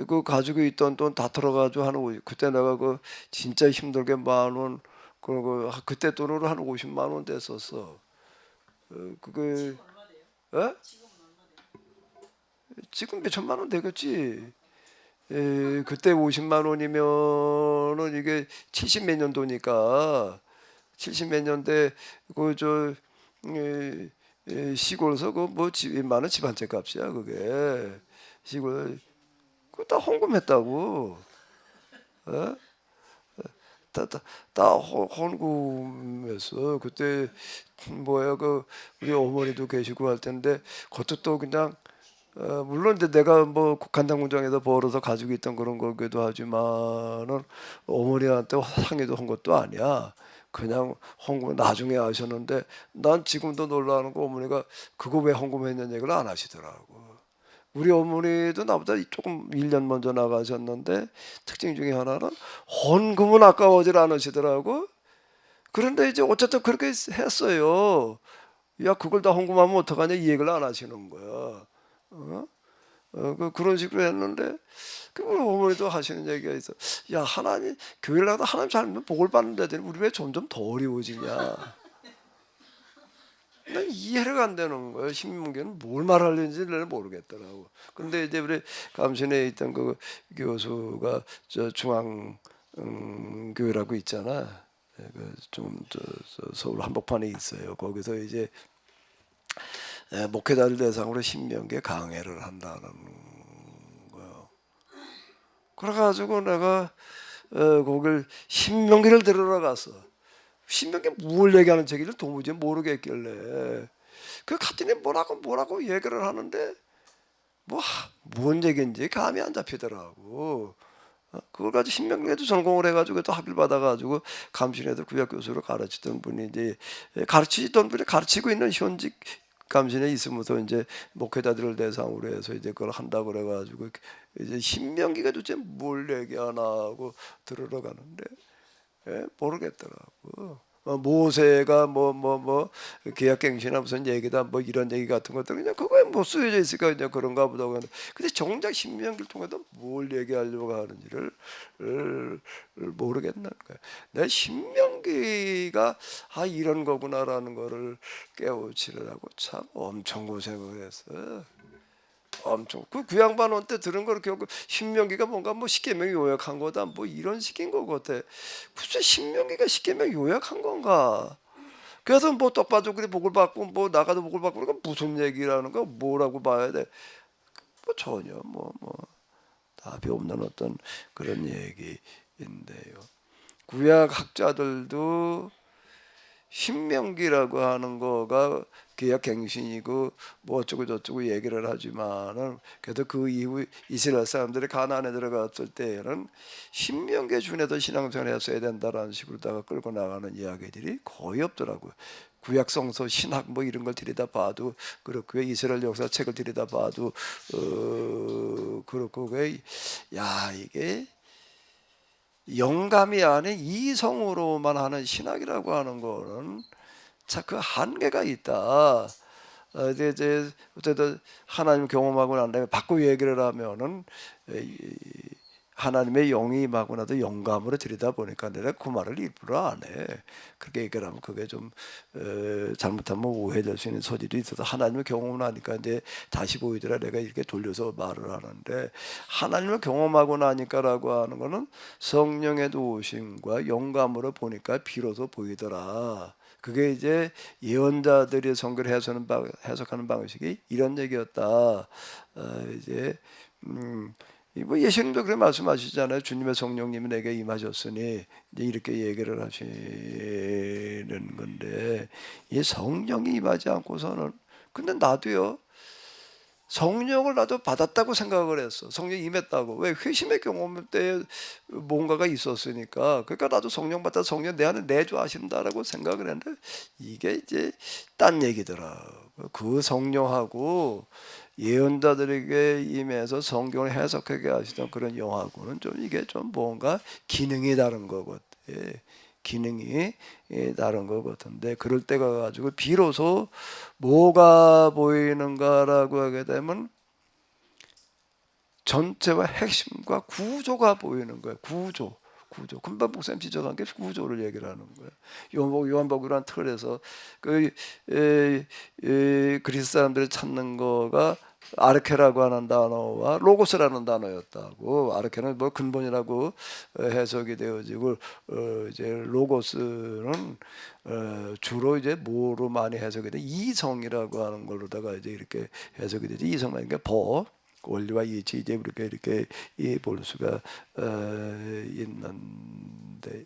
그 가지고 있던 돈 다 들어가지고 그때 내가 그 진짜 힘들게 10,000원 그리고 그때 돈으로 한 50만 원 됐었어. 그게 지금 몇 천만 원 되겠지. 그때 50만 원이면은 이게 70 몇 년도니까 70 몇 년대 그저 시골에서 그뭐 많은 집 한 채 값이야 그게. 시골 그거 다 헌금했다고. 어? 다 헌금했어. 그때 뭐야 그 우리 어머니도 계시고 할 텐데 그것도 또 그냥 물론 이제 내가 뭐 간장공장에서 벌어서 가지고 있던 그런 거기도 하지만은 어머니한테 상의도 한 것도 아니야. 그냥 헌금 나중에 하셨는데 난 지금도 놀라는 거 어머니가 그거 왜 헌금했냐는 얘기를 안 하시더라고. 우리 어머니도 나보다 조금 1년 먼저 나가셨는데 특징 중에 하나는 헌금은 아까워질 않으시더라고. 그런데 이제 어쨌든 그렇게 했어요. 야 그걸 다 헌금하면 어떡하냐 이 얘기를 안 하시는 거야. 그런 식으로 했는데 그 우리 어머니도 하시는 얘기가 있어. 야 하나님 교회를 나가다 하나님 살면 복을 받는다더니 우리 왜 점점 더 어려워지냐. 난 이해가 안 되는 거예요. 신문계는 뭘 말하려는지 나는 모르겠더라고. 근데 이제 우리 감신에 있던 그 교수가 저 중앙 교회라고 있잖아. 서울 한복판에 있어요. 거기서 이제 목회자들 대상으로 신명계 강해를 한다는 거예요. 그래가지고 내가 거길 신명계를 들으러 갔어. 신명계 뭘 얘기하는 책인지 도무지 모르겠길래 그 갔더니 뭐라고 얘기를 하는데 뭔 얘기인지 감이 안 잡히더라고. 그걸 가지고 신명계도 전공을 해가지고 또 학위를 받아가지고 감신에도 구약 교수로 가르치던 분이 이제 가르치던 분이 가르치고 있는 현직 감신에 있으면서 이제 목회자들을 대상으로 해서 이제 그걸 한다고 그래가지고 이제 신명기가 도대체 뭘 얘기하나 하고 들으러 가는데 모르겠더라고. 모세가 뭐 계약갱신이나 무슨 얘기다 뭐 이런 얘기 같은 것들 그냥 그거에 뭐 쓰여져 있으니까 그냥 그런가 보다. 근데 정작 신명기를 통해서 뭘 얘기하려고 하는지를 모르겠는 거야. 내 신명기가 이런 거구나라는 거를 깨우치려고 참 엄청 고생을 했어. 엄청 그 양반원 때 들은 걸 기억 신명기가 뭔가 뭐 십계명 요약한 거다 뭐 이런 식인 거 같아. 글쎄 신명기가 십계명 요약한 건가? 그래서 뭐 떡바족들이 복을 받고 뭐 나가도 복을 받고 그러니까 무슨 얘기라는 거 뭐라고 봐야 돼? 뭐 전혀 뭐 답이 없는 어떤 그런 얘기인데요. 구약 학자들도 신명기라고 하는 거가 계약갱신이고 뭐 어쩌고 저쩌고 얘기를 하지만은 그래도 그 이후 이스라엘 사람들이 가나안에 들어갔을 때에는 신명기에 준해서 신앙생활을 했어야 된다라는 식으로다가 끌고 나가는 이야기들이 거의 없더라고요. 구약 성서 신학 뭐 이런 걸 들여다봐도 그렇고요. 이스라엘 역사 책을 들여다봐도 그렇고 야 이게 영감이 아닌 이성으로만 하는 신학이라고 하는 거는 참 그 한계가 있다. 이제 어쨌든 하나님 경험하고 난 다음에 바꾸 얘기를 하면은 하나님의 영이 임하고 나도 영감으로 들이다 보니까 내가 그 말을 일부러 안 해. 그렇게 얘기를 하면 그게 좀 잘못하면 오해될 수 있는 소질이 있어서 하나님의 경험을 하니까 이제 다시 보이더라 내가 이렇게 돌려서 말을 하는데 하나님을 경험하고 나니까라고 하는 거는 성령의 도우심과 영감으로 보니까 비로소 보이더라. 그게 이제 예언자들이 성경을 해석하는 방식이 이런 얘기였다. 이제 뭐 예수님도 그렇게 말씀하시잖아요. 주님의 성령님이 내게 임하셨으니 이제 이렇게 얘기를 하시는 건데 이 성령이 임하지 않고서는 근데 나도요. 성령을 나도 받았다고 생각을 했어. 성령이 임했다고. 왜? 회심의 경험 때 뭔가가 있었으니까. 그러니까 나도 성령 받다 성령 내 안에 내주하신다라고 생각을 했는데 이게 이제 딴 얘기더라. 그 성령하고 예언자들에게 임해서 성경을 해석하게 하시던 그런 영하고는 좀 이게 좀 뭔가 기능이 다른 거거든. 기능이 다른 것 같은데 그럴 때가 가지고 비로소 뭐가 보이는가라고 하게 되면 전체와 핵심과 구조가 보이는 거예요. 구조. 금방 목사님 지적한 게 구조를 얘기를 하는 거예요. 요한복음이라는 틀에서 그리스 사람들이 찾는 거가 아르케라고 하는 단어와 로고스라는 단어였다고. 아르케는 뭐 근본이라고 해석이 되어지고 이제 로고스는 주로 이제 뭐로 많이 해석이 돼? 이성이라고 하는 걸로다가 이제 이렇게 해석이 되지. 이성이니까 법, 원리와 이치 이제 이렇게 볼 수가 있는데요.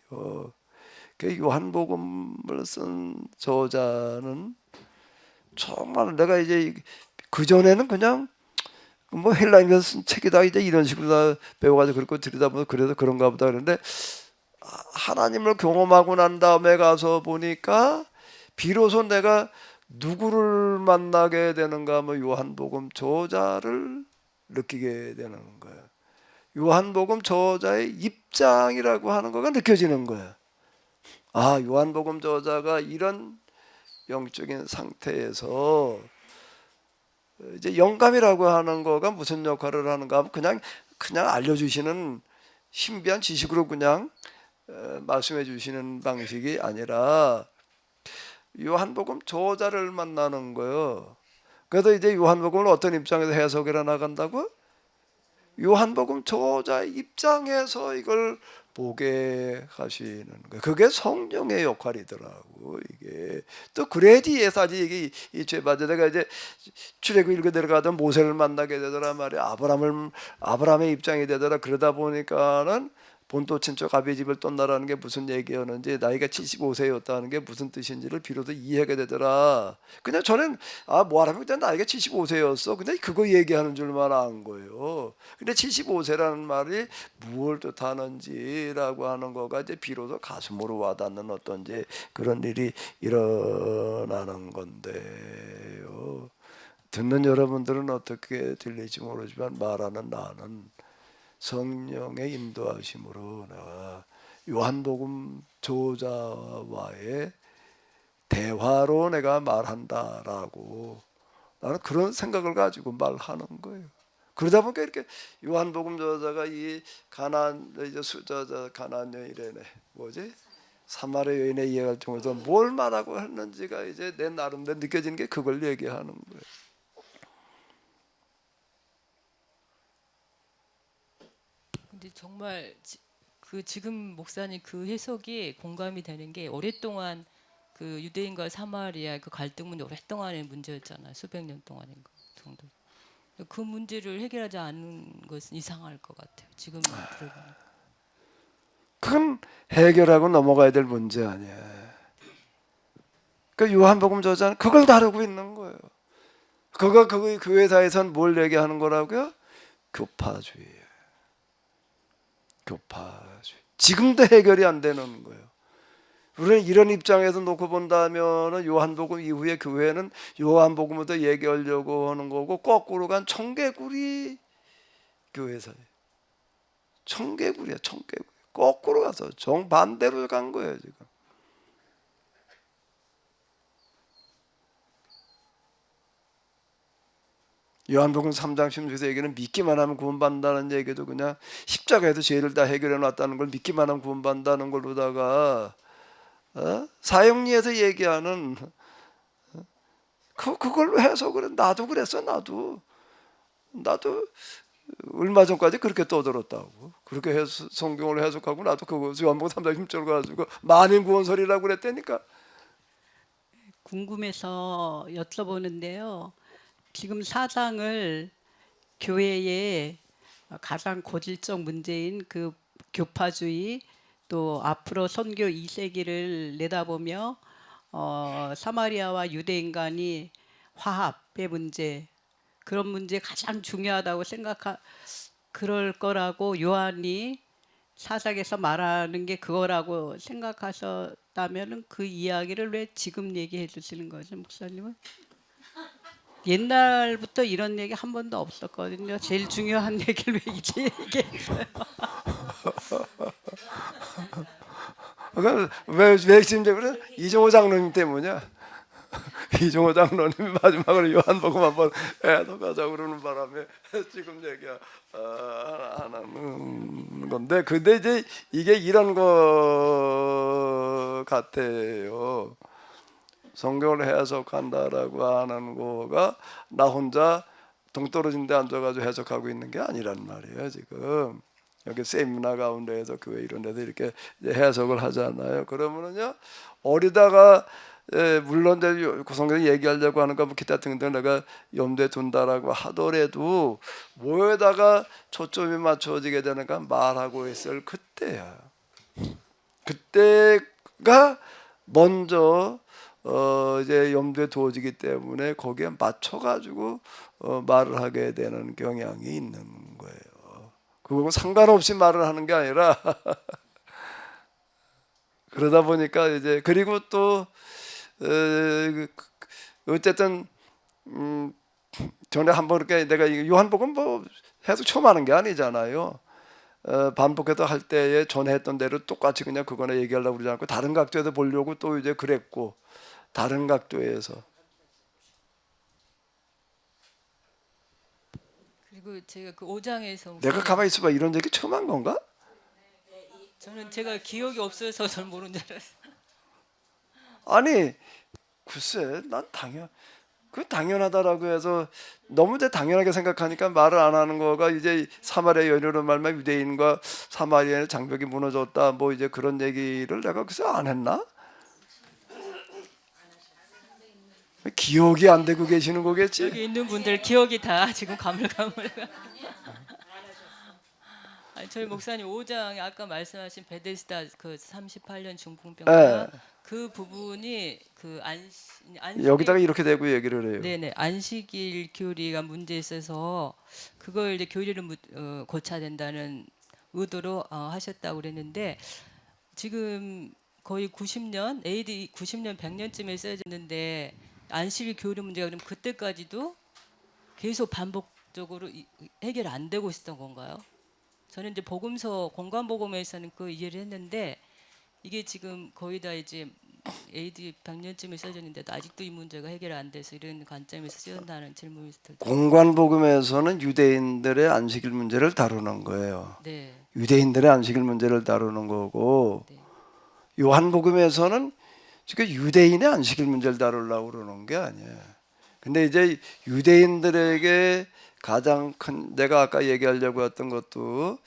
그 요한복음을 쓴 저자는 정말 내가 이제 그 전에는 그냥 뭐 헬라인에서 쓴 책이다 이제 이런 식으로 다 배워가지고 그렇고 들여다보면 그래도 그런가 보다 그랬는데 하나님을 경험하고 난 다음에 가서 보니까 비로소 내가 누구를 만나게 되는가 하면 요한복음 저자를 느끼게 되는 거예요. 요한복음 저자의 입장이라고 하는 거가 느껴지는 거예요. 아, 요한복음 저자가 이런 영적인 상태에서 이제 영감이라고 하는 거가 무슨 역할을 하는가 하면 그냥 알려주시는 신비한 지식으로 그냥 말씀해 주시는 방식이 아니라 요한복음 저자를 만나는 거예요. 그래서 이제 요한복음을 어떤 입장에서 해석을 해 나간다고? 요한복음 저자의 입장에서 이걸 보게 하시는 거예요. 그게 성령의 역할이더라고. 이게 또 그래야지 예사지 이게 이 죄받아 내가 이제 출애굽 읽어 내려가던 모세를 만나게 되더라 말이야. 아브라함의 입장이 되더라. 그러다 보니까는 본토 친척 아비 집을 떠나라는 게 무슨 얘기였는지 나이가 75세였다는 게 무슨 뜻인지를 비로소 이해하게 되더라. 그냥 저는 뭐하라면 그때 나이가 75세였어. 근데 그거 얘기하는 줄만 안 거예요. 근데 75세라는 말이 무엇을 뜻하는지라고 하는 거가 이제 비로소 가슴으로 와닿는 어떤 이제 그런 일이 일어나는 건데요. 듣는 여러분들은 어떻게 들릴지 모르지만 말하는 나는 성령의 인도하심으로 내가 요한복음 저자와의 대화로 내가 말한다라고 나는 그런 생각을 가지고 말하는 거예요. 그러다 보니까 이렇게 요한복음 저자가 이 가나안 이제 수저자 가나안 여인이네 뭐지 사마리아 여인의 이해를 통해서 뭘 말하고 했는지가 이제 내 나름대로 느껴지는 게 그걸 얘기하는 거예요. 근데 정말 지금 목사님 그 해석이 공감이 되는 게 오랫동안 그 유대인과 사마리아 그 갈등은 오랫동안의 문제였잖아요. 수백 년 동안인 거 정도. 그 문제를 해결하지 않는 것은 이상할 것 같아요. 지금 들어보니까. 그건 해결하고 넘어가야 될 문제 아니야. 그 요한복음 저자는 그걸 다루고 있는 거예요. 그 회사에선 뭘 얘기하는 거라고요? 교파주의. 교파주의. 지금도 해결이 안 되는 거예요. 우리는 이런 입장에서 놓고 본다면 요한복음 이후에 교회는 요한복음부터 얘기하려고 하는 거고 거꾸로 간 청개구리 교회사예요. 청개구리야, 청개구리. 거꾸로 가서 정반대로 간 거예요, 지금. 요한복음 3장 16절 얘기는 믿기만 하면 구원받는다는 얘기도 그냥 십자가에서 죄를 다 해결해 놨다는 걸 믿기만 하면 구원받는다는 걸로다가 사형리에서 얘기하는 그걸로 해석을 해. 나도 그랬어. 나도 얼마 전까지 그렇게 떠들었다고. 그렇게 성경을 해석하고 나도 그거 요한복음 3장 16절 가지고 만인 구원설이라고 그랬다니까. 궁금해서 여쭤보는데요. 지금 사상을 교회의 가장 고질적 문제인 그 교파주의 또 앞으로 선교 2세기를 내다보며 사마리아와 유대인 간이 화합의 문제 그런 문제 가장 중요하다고 그럴 거라고 요한이 사사기에서 말하는 게 그거라고 생각하셨다면은 그 이야기를 왜 지금 얘기해 주시는 거죠, 목사님은? 옛날부터 이런 얘기 한 번도 없었거든요. 제일 중요한 얘기를 왜 이제 얘기했어요? 왜 지금 그래? 이종호 장로님 때문이야. 이종호 장로님이 마지막으로 요한복음 한번 해석하자고 그러는 바람에 지금 얘기하는 건데 근데 이제 이게 이런 거 같아요. 성경을 해석한다라고 하는 거가 나 혼자 동떨어진 데 앉아가지고 해석하고 있는 게 아니란 말이에요. 지금 여기 세미나 가운데에서 교회 이런 데서 이렇게 이제 해석을 하잖아요. 그러면은요 어리다가 물론 이제 구성에서 얘기하려고 하는 거 뭐 기타 등등 내가 염두에 둔다라고 하더라도 뭐에다가 초점이 맞춰지게 되는가 말하고 있을 그때야. 그때가 먼저 이제 염두에 두어지기 때문에 거기에 맞춰가지고 말을 하게 되는 경향이 있는 거예요. 그거 상관없이 말을 하는 게 아니라 그러다 보니까 이제 그리고 또 어쨌든 전에 한번 이렇게 내가 요한복음 뭐 해서 처음 하는 게 아니잖아요. 반복해서 할 때에 전에 했던 대로 똑같이 그냥 그거나 얘기하려고 그러지 않고 다른 각도에서 보려고 또 이제 그랬고 다른 각도에서 그리고 제가 그 5장에서 내가 가만히 있어봐 이런 얘기 처음 한 건가? 저는 제가 기억이 없어서 잘 모르는 줄 알았어요. 아니 글쎄 난 당연하다라고 해서 너무 이제 당연하게 생각하니까 말을 안 하는 거가 이제 사마리아 여인으로 말면 유대인과 사마리아의 장벽이 무너졌다 뭐 이제 그런 얘기를 내가 글쎄 안 했나? 기억이 안 되고 계시는 거겠지? 여기 있는 분들 기억이 다 지금 가물가물. 아니, 저희 목사님 5장에 아까 말씀하신 베데스다 그 38년 중풍병자 예. 그 부분이 그 여기다가 이렇게 대고 얘기를 해요. 네네 안식일 교리가 문제 있어서 그걸 이제 교리를 고쳐야 된다는 의도로 하셨다고 그랬는데 지금 거의 90년 AD 90년 100년쯤에 써졌는데 안식일 교리 문제가 그럼 그때까지도 계속 반복적으로 해결 안 되고 있었던 건가요? 저는 이제 복음서 공관복음에서는 그 이해를 했는데 이게 지금 거의 다 이제 AD 100년쯤에 써졌는데도 아직도 이 문제가 해결 안 돼서 이런 관점에서 쓰였다는 질문이 들죠. 공관복음에서는 유대인들의 안식일 문제를 다루는 거예요. 네. 유대인들의 안식일 문제를 다루는 거고 네. 요한복음에서는 지금 유대인의 안식일 문제를 다루려고 그러는 게 아니에요. 근데 이제 유대인들에게 가장 큰 내가 아까 얘기하려고 했던 것도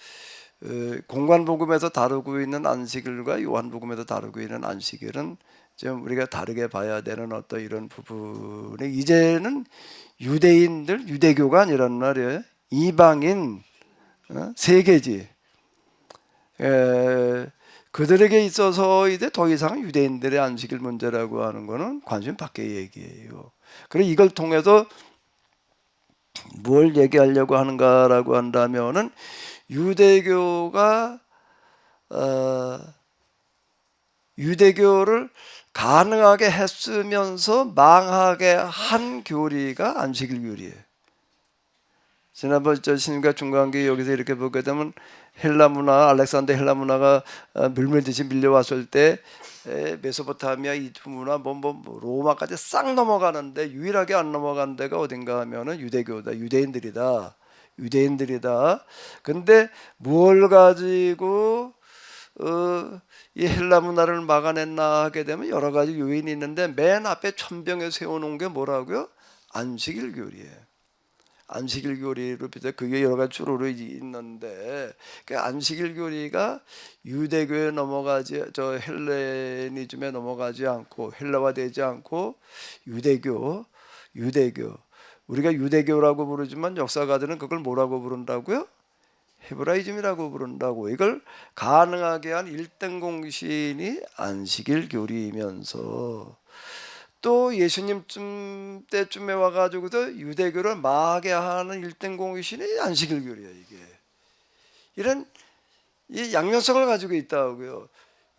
공관복음에서 다루고 있는 안식일과 요한복음에서 다루고 있는 안식일은 좀 우리가 다르게 봐야 되는 어떤 이런 부분이 이제는 유대인들 유대교가 아니란 말이에요. 이방인 세계지. 그들에게 있어서 이제 더 이상 유대인들의 안식일 문제라고 하는 거는 관심 밖의 얘기예요. 그래서 이걸 통해서 뭘 얘기하려고 하는가라고 한다면은 유대교가 유대교를 가능하게 했으면서 망하게 한 교리가 안식일 교리예요. 지난번 신과 중간기 여기서 이렇게 보게 되면 헬라 문화, 알렉산더 헬라 문화가 물밀듯이 밀려왔을 때 메소포타미아 이주 문화, 로마까지 싹 넘어가는데 유일하게 안 넘어간 데가 어딘가 하면은 유대교다, 유대인들이다. 근데 뭘 가지고 이 헬라 문화를 막아냈나 하게 되면 여러 가지 요인이 있는데 맨 앞에 천병에 세워놓은 게 뭐라고요? 안식일 교리예요. 안식일 교리로 비롯해 그게 여러 가지 주로 있는데 그 안식일 교리가 유대교에 넘어가지 저 헬레니즘에 넘어가지 않고 헬라화되지 않고 유대교 우리가 유대교라고 부르지만 역사가들은 그걸 뭐라고 부른다고요? 헤브라이즘이라고 부른다고. 이걸 가능하게 한 1등 공신이 안식일 교리이면서 또 예수님 때쯤에 와가지고도 유대교를 망하게 하는 1등 공신이 안식일 교리야. 이게 이런 이 양면성을 가지고 있다고요.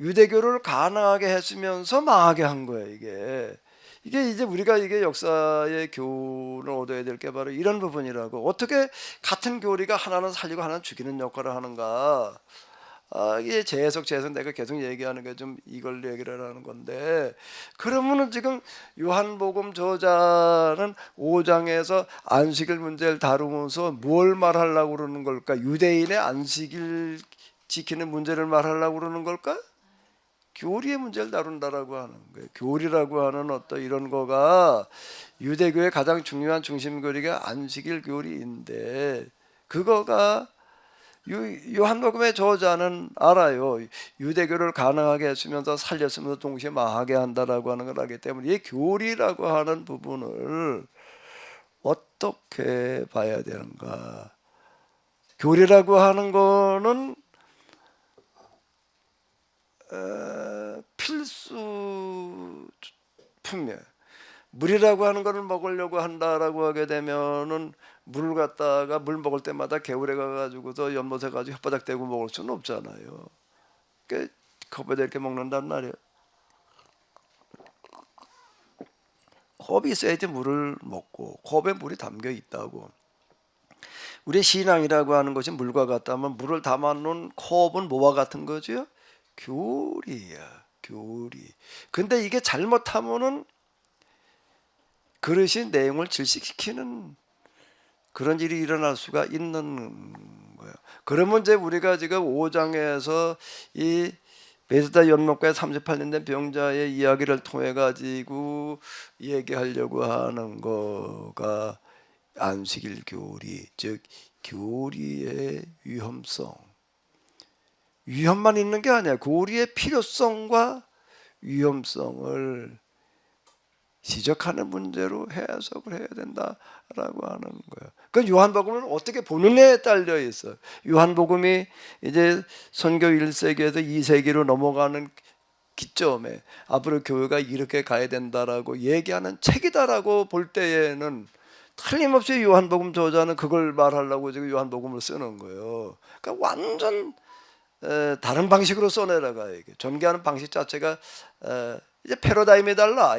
유대교를 가능하게 했으면서 망하게 한 거예요. 이게 이제 우리가 이게 역사의 교훈을 얻어야 될 게 바로 이런 부분이라고. 어떻게 같은 교리가 하나는 살리고 하나는 죽이는 역할을 하는가. 이게 재해석 내가 계속 얘기하는 게 좀 이걸 얘기를 하는 건데 그러면은 지금 요한복음 저자는 5장에서 안식일 문제를 다루면서 뭘 말하려고 그러는 걸까? 유대인의 안식일 지키는 문제를 말하려고 그러는 걸까? 교리의 문제를 다룬다라고 하는 거예요. 교리라고 하는 어떤 이런 거가 유대교의 가장 중요한 중심 교리가 안식일 교리인데 그거가 요한복음의 저자는 알아요. 유대교를 가능하게 했으면서 살렸으면서 동시에 망하게 한다라고 하는 걸 알기 때문에 이 교리라고 하는 부분을 어떻게 봐야 되는가. 교리라고 하는 거는 필수품이에요. 물이라고 하는 거를 먹으려고 한다라고 하게 되면은 물을 갖다가 물 먹을 때마다 개울에 가가지고서 연못에 가지고 혓바닥 대고 먹을 수는 없잖아요. 그 컵에다 이렇게 먹는단 말이에요. 컵이 있어야지 물을 먹고 컵에 물이 담겨 있다고. 우리 신앙이라고 하는 것이 물과 같다면 물을 담아놓은 컵은 뭐와 같은 거죠? 교리야, 교리. 근데 이게 잘못하면은 그릇이 내용을 질식시키는 그런 일이 일어날 수가 있는 거예요. 그러면 이제 우리가 지금 5장에서 이 베스다 연못가에 38년 된 병자의 이야기를 통해 가지고 얘기하려고 하는 거가 안식일 교리, 즉 교리의 위험성. 위험만 있는 게 아니야. 교리의 필요성과 위험성을 지적하는 문제로 해석을 해야 된다라고 하는 거예요. 그 요한복음은 어떻게 보느냐에 딸려 있어요. 요한복음이 이제 선교 1세기에서 2세기로 넘어가는 기점에 앞으로 교회가 이렇게 가야 된다라고 얘기하는 책이다라고 볼 때에는 틀림없이 요한복음 저자는 그걸 말하려고 지금 요한복음을 쓰는 거예요. 그러니까 완전 다른 방식으로 써내려가 이게 전개하는 방식 자체가 이제 패러다임이 달라.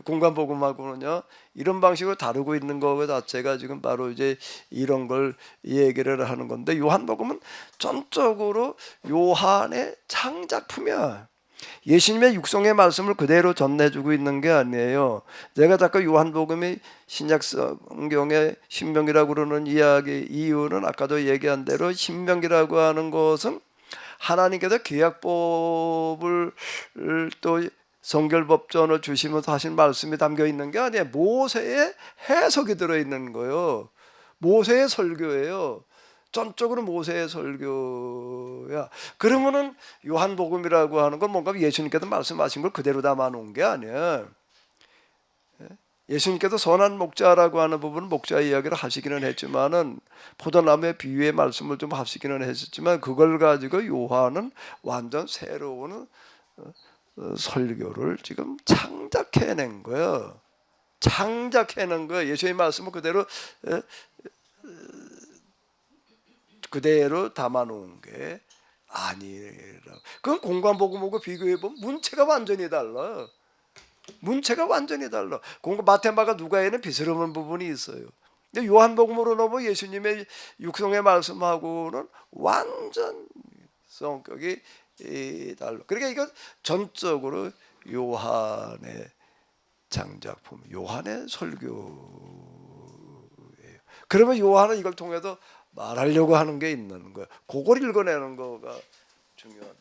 공간복음하고는요 이런 방식으로 다루고 있는 거 자체가 지금 바로 이제 이런 걸 얘기를 하는 건데 요한복음은 전적으로 요한의 창작품이야. 예수님의 육성의 말씀을 그대로 전해주고 있는 게 아니에요. 제가 자꾸 요한복음이 신약 성경의 신명기라고 그러는 이유는 아까도 얘기한 대로 신명기라고 하는 것은 하나님께서 계약법을 또 성결법전을 주시면서 하신 말씀이 담겨 있는 게 아니에요. 모세의 해석이 들어있는 거예요. 모세의 설교예요. 전적으로 모세의 설교야. 그러면은 요한복음이라고 하는 건 뭔가 예수님께서 말씀하신 걸 그대로 담아 놓은 게 아니야. 예수님께서 선한 목자라고 하는 부분은 목자 이야기를 하시기는 했지만은 포도나무의 비유의 말씀을 좀 하시기는 했었지만 그걸 가지고 요한은 완전 새로운 설교를 지금 창작해낸 거예요. 창작해낸 거예요. 예수의 말씀을 그대로 담아놓은 게 아니라고. 그건 공간복음하고 비교해보면 문체가 완전히 달라. 문체가 완전히 달라. 마태마가 누가에는 비스름한 부분이 있어요. 근데 요한복음으로 넘어 예수님의 육성의 말씀하고는 완전 성격이 달라. 그러니까 이건 전적으로 요한의 장작품, 요한의 설교예요. 그러면 요한은 이걸 통해서 말하려고 하는 게 있는 거야. 그걸 읽어내는 거가 중요하다는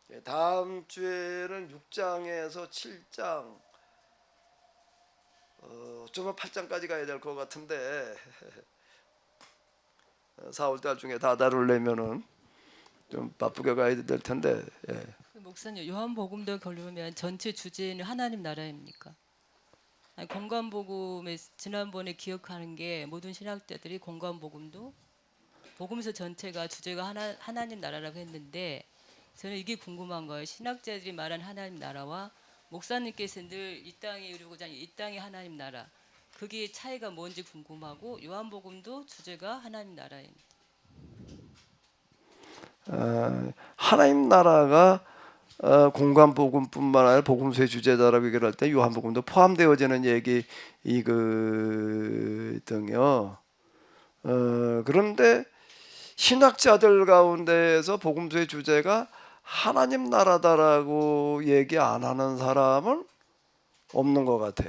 거지. 다음 주에는 6장에서 7장, 어쩌면 8장까지 가야 될 것 같은데 4월달 중에 다 다루려면은 좀 바쁘게 가야 될 텐데. 예. 목사님, 요한복음도 걸으면 전체 주제는 하나님 나라입니까? 아니, 공간복음에 지난번에 기억하는 게 모든 신학자들이 공간복음도 복음서 전체가 주제가 하나님 나라라고 했는데 저는 이게 궁금한 거예요. 신학자들이 말한 하나님 나라와 목사님께서 늘 이 땅에 이루고자 하는 이 땅의 하나님 나라, 그게 차이가 뭔지 궁금하고 요한복음도 주제가 하나님 나라입니다. 하나님 나라가 공간복음뿐만 아니라 복음서의 주제다라고 얘기를 할 때 요한복음도 포함되어지는 얘기이거든요. 그런데 신학자들 가운데에서 복음서의 주제가 하나님 나라다라고 얘기 안 하는 사람은 없는 것 같아.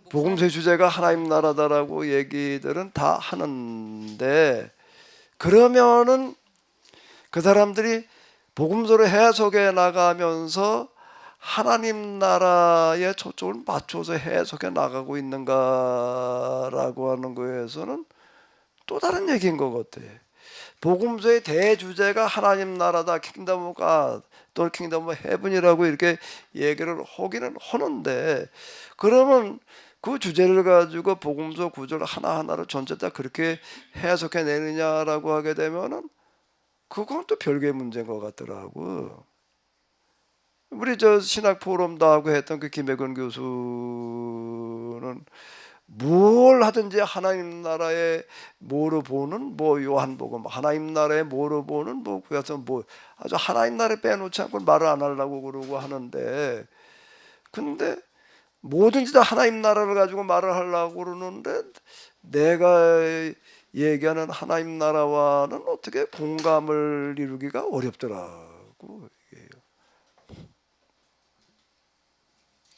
복음서의 주제가 하나님 나라다라고 얘기들은 다 하는데 그러면은 그 사람들이 복음서를 해석해 나가면서 하나님 나라에 초점을 맞춰서 해석해 나가고 있는가라고 하는 거에서는 또 다른 얘기인 것 같아. 복음서의 대주제가 하나님 나라다, 킹덤 오브 갓 또는 킹덤 오브 헤븐이라고 이렇게 얘기를 하기는 하는데, 그러면 그 주제를 가지고 복음서 구절 하나하나를 전체 다 그렇게 해석해 내느냐라고 하게 되면은 그건 또 별개의 문제인 것 같더라고. 우리 저 신학 포럼도 하고 했던 그 김혜근 교수는 뭘 하든지 하나님 나라에 뭐로 보는 뭐 요한복음, 하나님 나라에 뭐로 보는 뭐 그래서 뭐 아주 하나님 나라에 빼놓지 않고 말을 안 하려고 그러고 하는데, 근데 뭐든지 다 하나님 나라를 가지고 말을 하려고 그러는데 내가 얘기하는 하나님 나라와는 어떻게 공감을 이루기가 어렵더라고. 이게.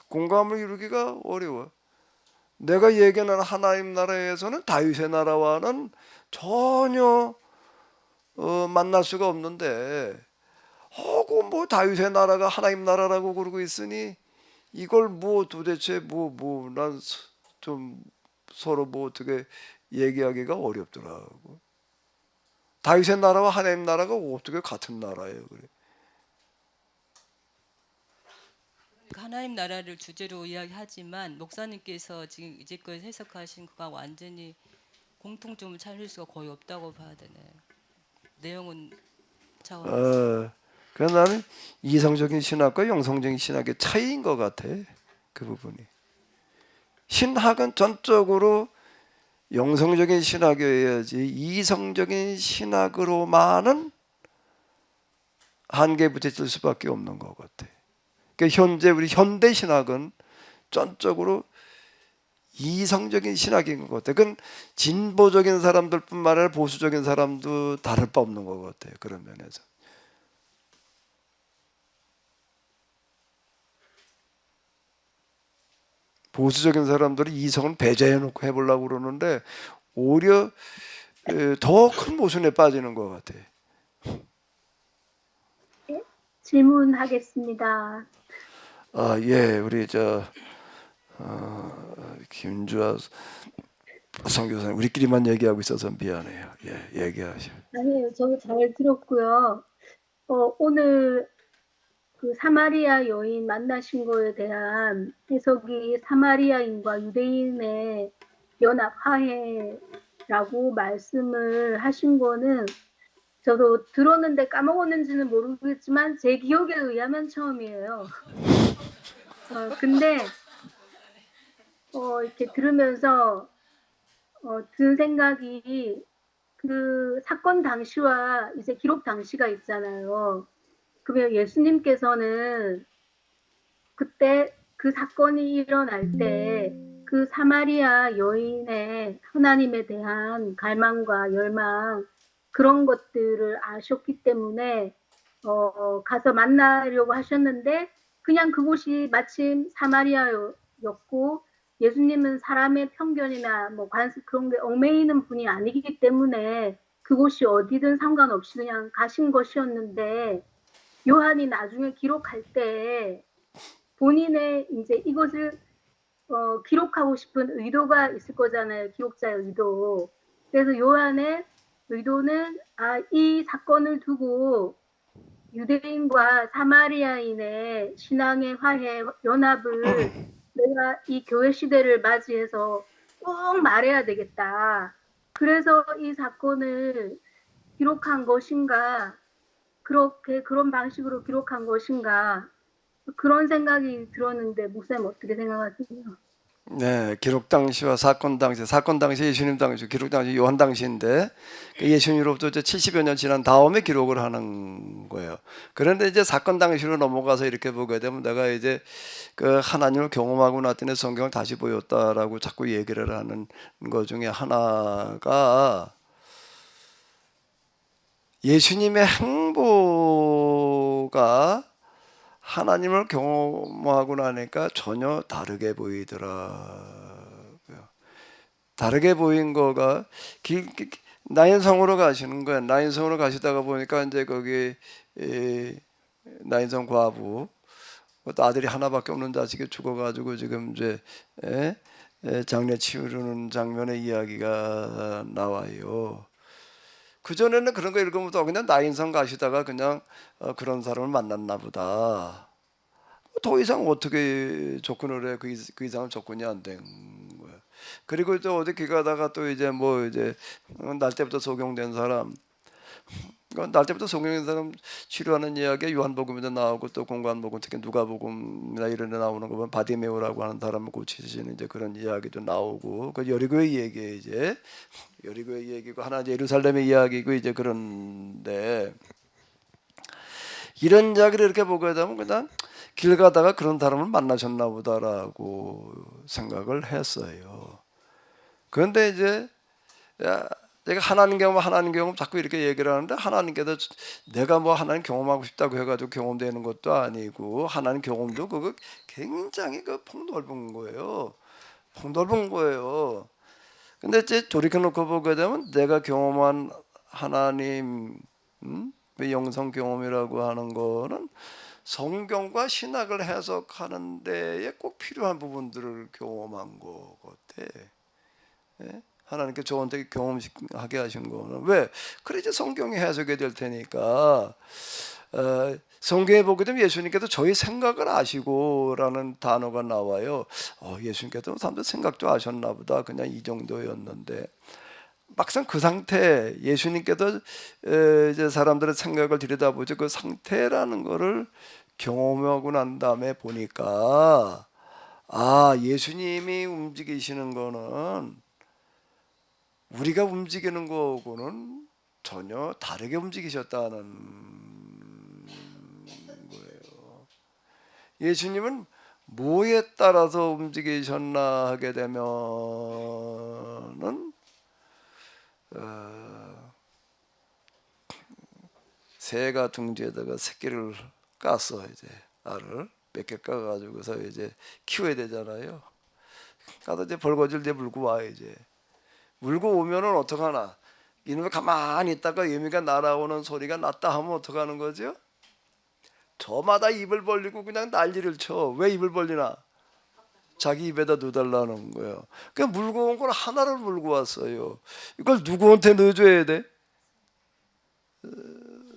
공감을 이루기가 어려워. 내가 얘기하는 하나님 나라에서는 다윗의 나라와는 전혀 만날 수가 없는데, 그 다윗의 나라가 하나님 나라라고 그러고 있으니 이걸 뭐 도대체 난 좀 서로 뭐 어떻게 얘기하기가 어렵더라고. 다윗의 나라와 하나님 나라가 어떻게 같은 나라예요? 그래. 하나님 나라를 주제로 이야기하지만 목사님께서 지금 이제껏 해석하신 거가 완전히 공통점을 찾을 수가 거의 없다고 봐야 되네요. 내용은 차원에서. 그래서 나는 이성적인 신학과 영성적인 신학의 차이인 것 같아. 그 부분이. 신학은 전적으로 영성적인 신학이어야지 이성적인 신학으로만은 한계에 부딪힐 수밖에 없는 것 같아. 그러니까 현재 우리 현대 신학은 전적으로 이성적인 신학인 것 같아. 그건 진보적인 사람들뿐만 아니라 보수적인 사람도 다를 바 없는 것 같아. 그런 면에서. 보수적인 사람들이 이성을 배제해놓고 해보려고 그러는데 오히려 더 큰 모순에 빠지는 것 같아. 질문하겠습니다. 예, 우리 김주아 선교사님 우리끼리만 얘기하고 있어서 미안해요. 예, 얘기하셔. 아니에요. 저도 잘 들었고요. 오늘 그 사마리아 여인 만나신 거에 대한 해석이 사마리아인과 유대인의 연합 화해라고 말씀을 하신 거는 저도 들었는데 까먹었는지는 모르겠지만 제 기억에 의하면 처음이에요. 근데 이렇게 들으면서 든 생각이 그 사건 당시와 이제 기록 당시가 있잖아요. 그러면 예수님께서는 그때 그 사건이 일어날 때 그 사마리아 여인의 하나님에 대한 갈망과 열망 그런 것들을 아셨기 때문에 가서 만나려고 하셨는데 그냥 그곳이 마침 사마리아였고 예수님은 사람의 편견이나 뭐 관습 그런 게 얽매이는 분이 아니기 때문에 그곳이 어디든 상관없이 그냥 가신 것이었는데 요한이 나중에 기록할 때 본인의 이제 이것을 기록하고 싶은 의도가 있을 거잖아요. 기록자의 의도. 그래서 요한의 의도는 이 사건을 두고 유대인과 사마리아인의 신앙의 화해, 연합을 내가 이 교회 시대를 맞이해서 꼭 말해야 되겠다. 그래서 이 사건을 기록한 것인가, 그런 방식으로 기록한 것인가, 그런 생각이 들었는데, 목사님 어떻게 생각하세요? 네, 기록 당시와 사건 당시 예수님 당시, 기록 당시 요한 당시인데 예수님으로부터 이제 70여 년 지난 다음에 기록을 하는 거예요. 그런데 이제 사건 당시로 넘어가서 이렇게 보게 되면 내가 이제 그 하나님을 경험하고 났더니 성경을 다시 보였다라고 자꾸 얘기를 하는 것 중에 하나가 예수님의 행보가 하나님을 경험하고 나니까 전혀 다르게 보이더라고요. 다르게 보인 거가 나인성으로 가시는 거야. 나인성으로 가시다가 보니까 이제 거기 나인성 과부 또 아들이 하나밖에 없는 자식이 죽어가지고 지금 이제 장례 치르는 장면의 이야기가 나와요. 그 전에는 그런 거 읽으면 또 그냥 나인성 가시다가 그냥 그런 사람을 만났나 보다. 더 이상 어떻게 접근을 해? 그 이상은 접근이 안 된 거야. 그리고 또 어디 길 가다가 또 이제 뭐 이제 날 때부터 소경된 사람, 날 때부터 소경된 사람 치료하는 이야기 요한복음에도 나오고 또 공관복음 특히 누가복음이나 이런 데 나오는 거 보면 바디메오라고 하는 사람을 고치시는 이제 그런 이야기도 나오고 그 여리고의 얘기 이제 여리고의 얘기고 하나 이제 예루살렘의 이야기고 이제 그런데 이런 이야기를 이렇게 보게 되면 그냥 길 가다가 그런 사람을 만나셨나 보다라고 생각을 했어요. 그런데 이제 내가 하나님 경험 자꾸 이렇게 얘기를 하는데 하나님께서 내가 뭐 하나님 경험하고 싶다고 해가지고 경험되는 것도 아니고 하나님 경험도 그거 굉장히 그 폭넓은 거예요. 폭넓은 거예요. 근데 이제 돌이켜놓고 보게 되면 내가 경험한 하나님 영성 경험이라고 하는 거는 성경과 신학을 해석하는 데에 꼭 필요한 부분들을 경험한 것 같아. 예? 하나님께 저한테 경험하게 하신 거는 왜? 그래 이제 성경이 해석이 될 테니까 성경에 보게 되면 예수님께서 저희 생각을 아시고라는 단어가 나와요. 예수님께서 사람들 생각도 아셨나 보다. 그냥 이 정도였는데 막상 그 상태 예수님께서 이제 사람들의 생각을 들여다보죠. 그 상태라는 거를 경험하고 난 다음에 보니까 예수님이 움직이시는 거는 우리가 움직이는 거하고는 전혀 다르게 움직이셨다는 거예요. 예수님은 뭐에 따라서 움직이셨나 하게 되면은 새가 둥지에다가 새끼를 깠어. 이제 알을 몇 개 까가지고서 이제 키워야 되잖아요. 까서 이제 벌거지를 이제 물고 와. 이제 물고 오면은 어떡하나? 이놈이 가만히 있다가 예미가 날아오는 소리가 났다 하면 어떡하는 거죠? 저마다 입을 벌리고 그냥 난리를 쳐. 왜 입을 벌리나? 자기 입에다 넣어달라는 거예요. 그냥 물고 온 걸 하나를 물고 왔어요. 이걸 누구한테 넣어줘야 돼?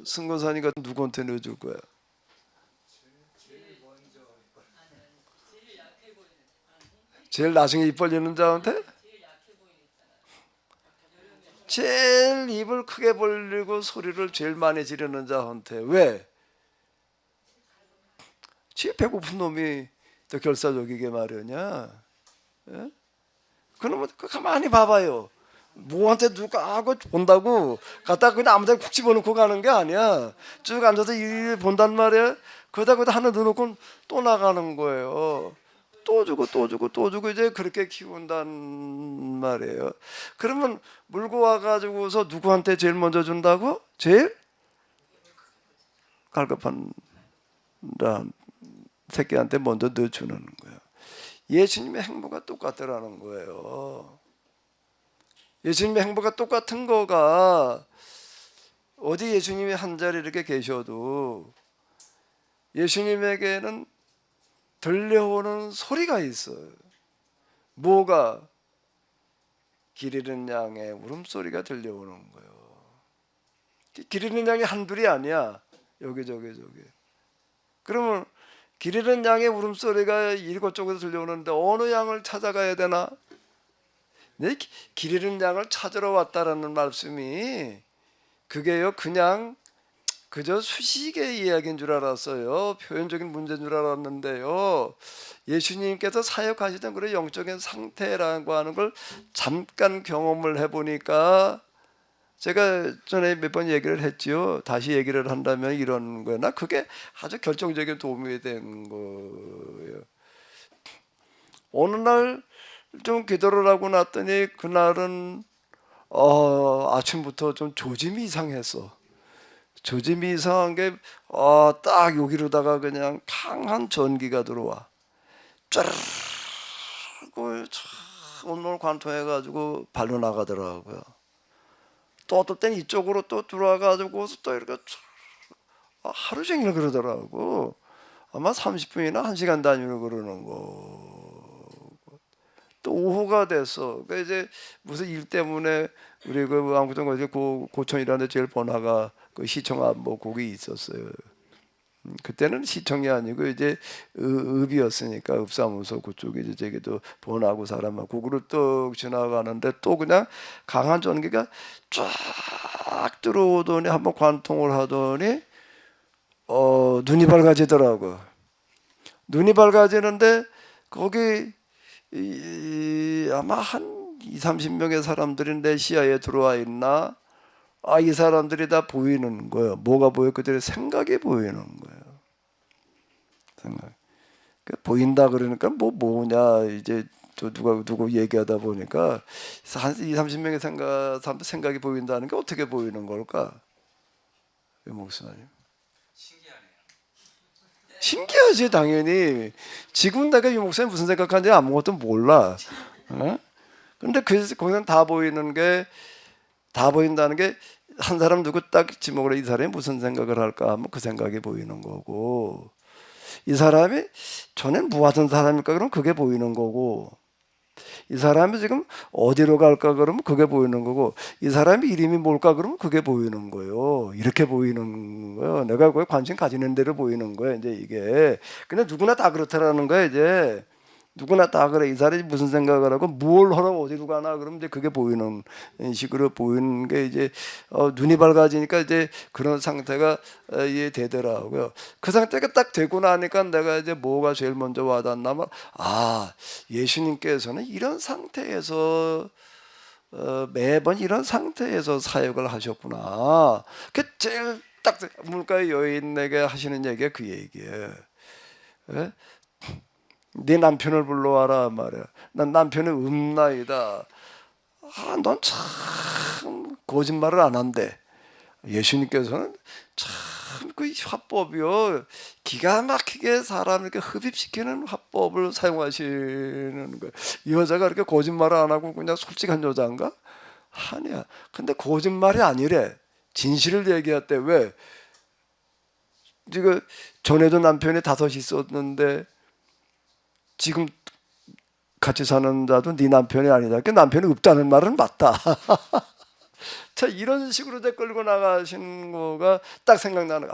승건사니까 누구한테 넣어줄 거야? 제일 나중에 입 벌리는 자한테? 제일 입을 크게 벌리고 소리를 제일 많이 지르는 자한테. 왜? 제일 배고픈 놈이 더 결사적이게 마련이야. 예? 그러면 가만히 봐봐요. 뭐한테 누가 하고 본다고 갖다가 그냥 아무데나 쿡 집어넣고 가는 게 아니야. 쭉 앉아서 일 본단 말이야. 그러다 하나 넣어놓고 또 나가는 거예요. 또 주고 또 주고 또 주고 이제 그렇게 키운단 말이에요. 그러면 물고 와가지고서 누구한테 제일 먼저 준다고? 제일 갈급한 새끼한테 먼저 넣어주는 거예요. 예수님의 행보가 똑같더라는 거예요. 예수님의 행보가 똑같은 거가 어디 예수님이 한 자리 이렇게 계셔도 예수님에게는 들려오는 소리가 있어요. 뭐가? 길 잃은 양의 울음소리가 들려오는 거예요. 길 잃은 양이 한둘이 아니야. 여기저기. 그러면 길 잃은 양의 울음소리가 이곳저곳에서 들려오는데 어느 양을 찾아가야 되나? 네? 길 잃은 양을 찾으러 왔다라는 말씀이 그게요 그냥 그저 수식의 이야기인 줄 알았어요. 표현적인 문제인 줄 알았는데요. 예수님께서 사역하시던 그런 영적인 상태라고 하는 걸 잠깐 경험을 해보니까 제가 전에 몇 번 얘기를 했지요. 다시 얘기를 한다면 이런 거나 그게 아주 결정적인 도움이 된 거예요. 어느 날 좀 기도를 하고 났더니 그날은 아침부터 좀 조짐이 이상했어. 조짐이 이상한 게 딱 여기로다가 그냥 강한 전기가 들어와. 쫙 오늘 관통해가지고 발로 나가더라고요. 또 어떨 땐 이쪽으로 또 들어와가지고 또 이렇게 하루 종일 그러더라고. 아마 30분이나 1시간 단위로 그러는 거. 또 오후가 됐어. 그 이제 무슨 일 때문에 우리 그 아무튼 어제 고촌이라는 데 제일 번화가 그 시청 앞 뭐 거기 있었어요. 그때는 시청이 아니고 이제 읍이었으니까 읍사무소 그쪽에 이제 저기도 번하고 사람만 거기로 뚝 지나가는데 또 그냥 강한 전기가 쫙 들어오더니 한번 관통을 하더니 눈이 밝아지더라고. 눈이 밝아지는데 거기 아마 한 30명의 사람들이 내 시야에 들어와 있나? 이 사람들이 다 보이는 거예요. 뭐가 보여? 그들의 생각이 보이는 거예요. 생각. 보인다 그러니까 뭐냐 이제 또 누구 얘기하다 보니까 한 30명의 생각이 보인다는 게 어떻게 보이는 걸까? 목사님. 신기하지 당연히. 지금 내가 이 목사님 무슨 생각하는지 아무것도 몰라. 근데 거기는 다 보이는 게 다 보인다는 게 한 사람 누구 딱 지목을 해 이 사람이 무슨 생각을 할까 하면 그 생각이 보이는 거고 이 사람이 전엔 뭐 하던 사람일까 그러면 그게 보이는 거고 이 사람이 지금 어디로 갈까 그러면 그게 보이는 거고 이 사람이 이름이 뭘까 그러면 그게 보이는 거예요. 이렇게 보이는 거예요. 내가 거기 관심 가지는 대로 보이는 거예요. 이제 이게 근데 누구나 다 그렇다라는 거예요. 이제 누구나 다 그래. 이 사람이 무슨 생각을 하고 뭘 하러 어디로 가나 그러면 이제 그게 보이는 식으로 보이는 게 이제 눈이 밝아지니까 이제 그런 상태가 되더라고요. 그 상태가 딱 되고 나니까 내가 이제 뭐가 제일 먼저 와닿나면 예수님께서는 이런 상태에서 매번 이런 상태에서 사역을 하셨구나. 그 제일 딱 물가의 여인에게 하시는 얘기가 그 얘기예요. 예? 네 남편을 불러와라 말이야. 난 남편이 없나이다. 넌 참 거짓말을 안 한대. 예수님께서는 참 그 화법이요 기가 막히게 사람을 이렇게 흡입시키는 화법을 사용하시는 거예요. 이 여자가 이렇게 거짓말을 안 하고 그냥 솔직한 여자인가? 아니야. 근데 거짓말이 아니래. 진실을 얘기했대. 왜? 지금 전에도 남편이 5이 있었는데 지금 같이 사는 자도 네 남편이 아니다. 그 남편이 없다는 말은 맞다. 자, 이런 식으로 끌고 나가신 거가 딱 생각나는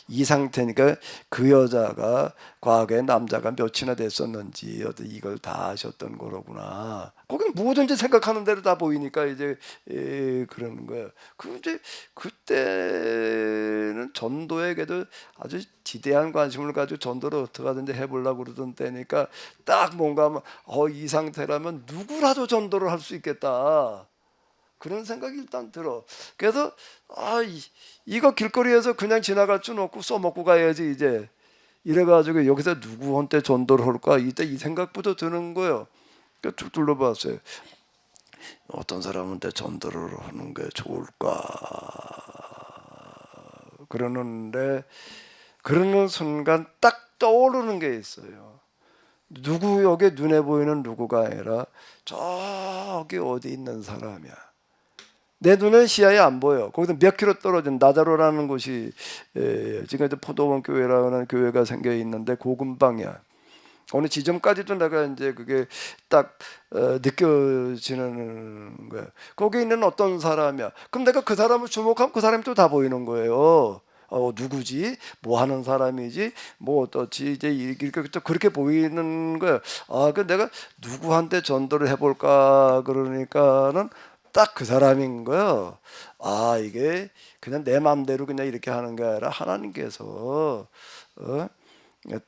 이 상태니까 그 여자가 과거에 남자가 몇이나 됐었는지 이걸 다 하셨던 거로구나. 거기는 뭐든지 생각하는 대로 다 보이니까 이제 그러는 거예요. 이제 그때는 전도에게도 아주 지대한 관심을 가지고 전도를 어떻게 하든지 해보려고 그러던 때니까 딱 뭔가 이 상태라면 누구라도 전도를 할 수 있겠다. 그런 생각이 일단 들어. 그래서 이거 길거리에서 그냥 지나갈 수는 없고 써먹고 가야지 이제. 이래가지고 여기서 누구한테 전도를 할까 이때 이 생각부터 드는 거예요. 쭉 둘러봤어요. 어떤 사람한테 전도를 하는 게 좋을까 그러는데 그러는 순간 딱 떠오르는 게 있어요. 여기 눈에 보이는 누구가 아니라 저기 어디 있는 사람이야. 내 눈에 시야에 안 보여. 거기서 몇 킬로 떨어진 나자로라는 곳이 지금 이제 포도원 교회라는 교회가 생겨 있는데 고금방이야. 어느 지점까지도 내가 이제 그게 딱 느껴지는 거야. 거기 있는 어떤 사람이야. 그럼 내가 그 사람을 주목하면 그 사람이 또 다 보이는 거예요. 누구지? 뭐 하는 사람이지? 뭐 어떻지? 이제 이렇게 또 그렇게 보이는 거야. 그 내가 누구한테 전도를 해볼까 그러니까는 딱 그 사람인 거예요. 이게 그냥 내 마음대로 그냥 이렇게 하는 게 아니라 하나님께서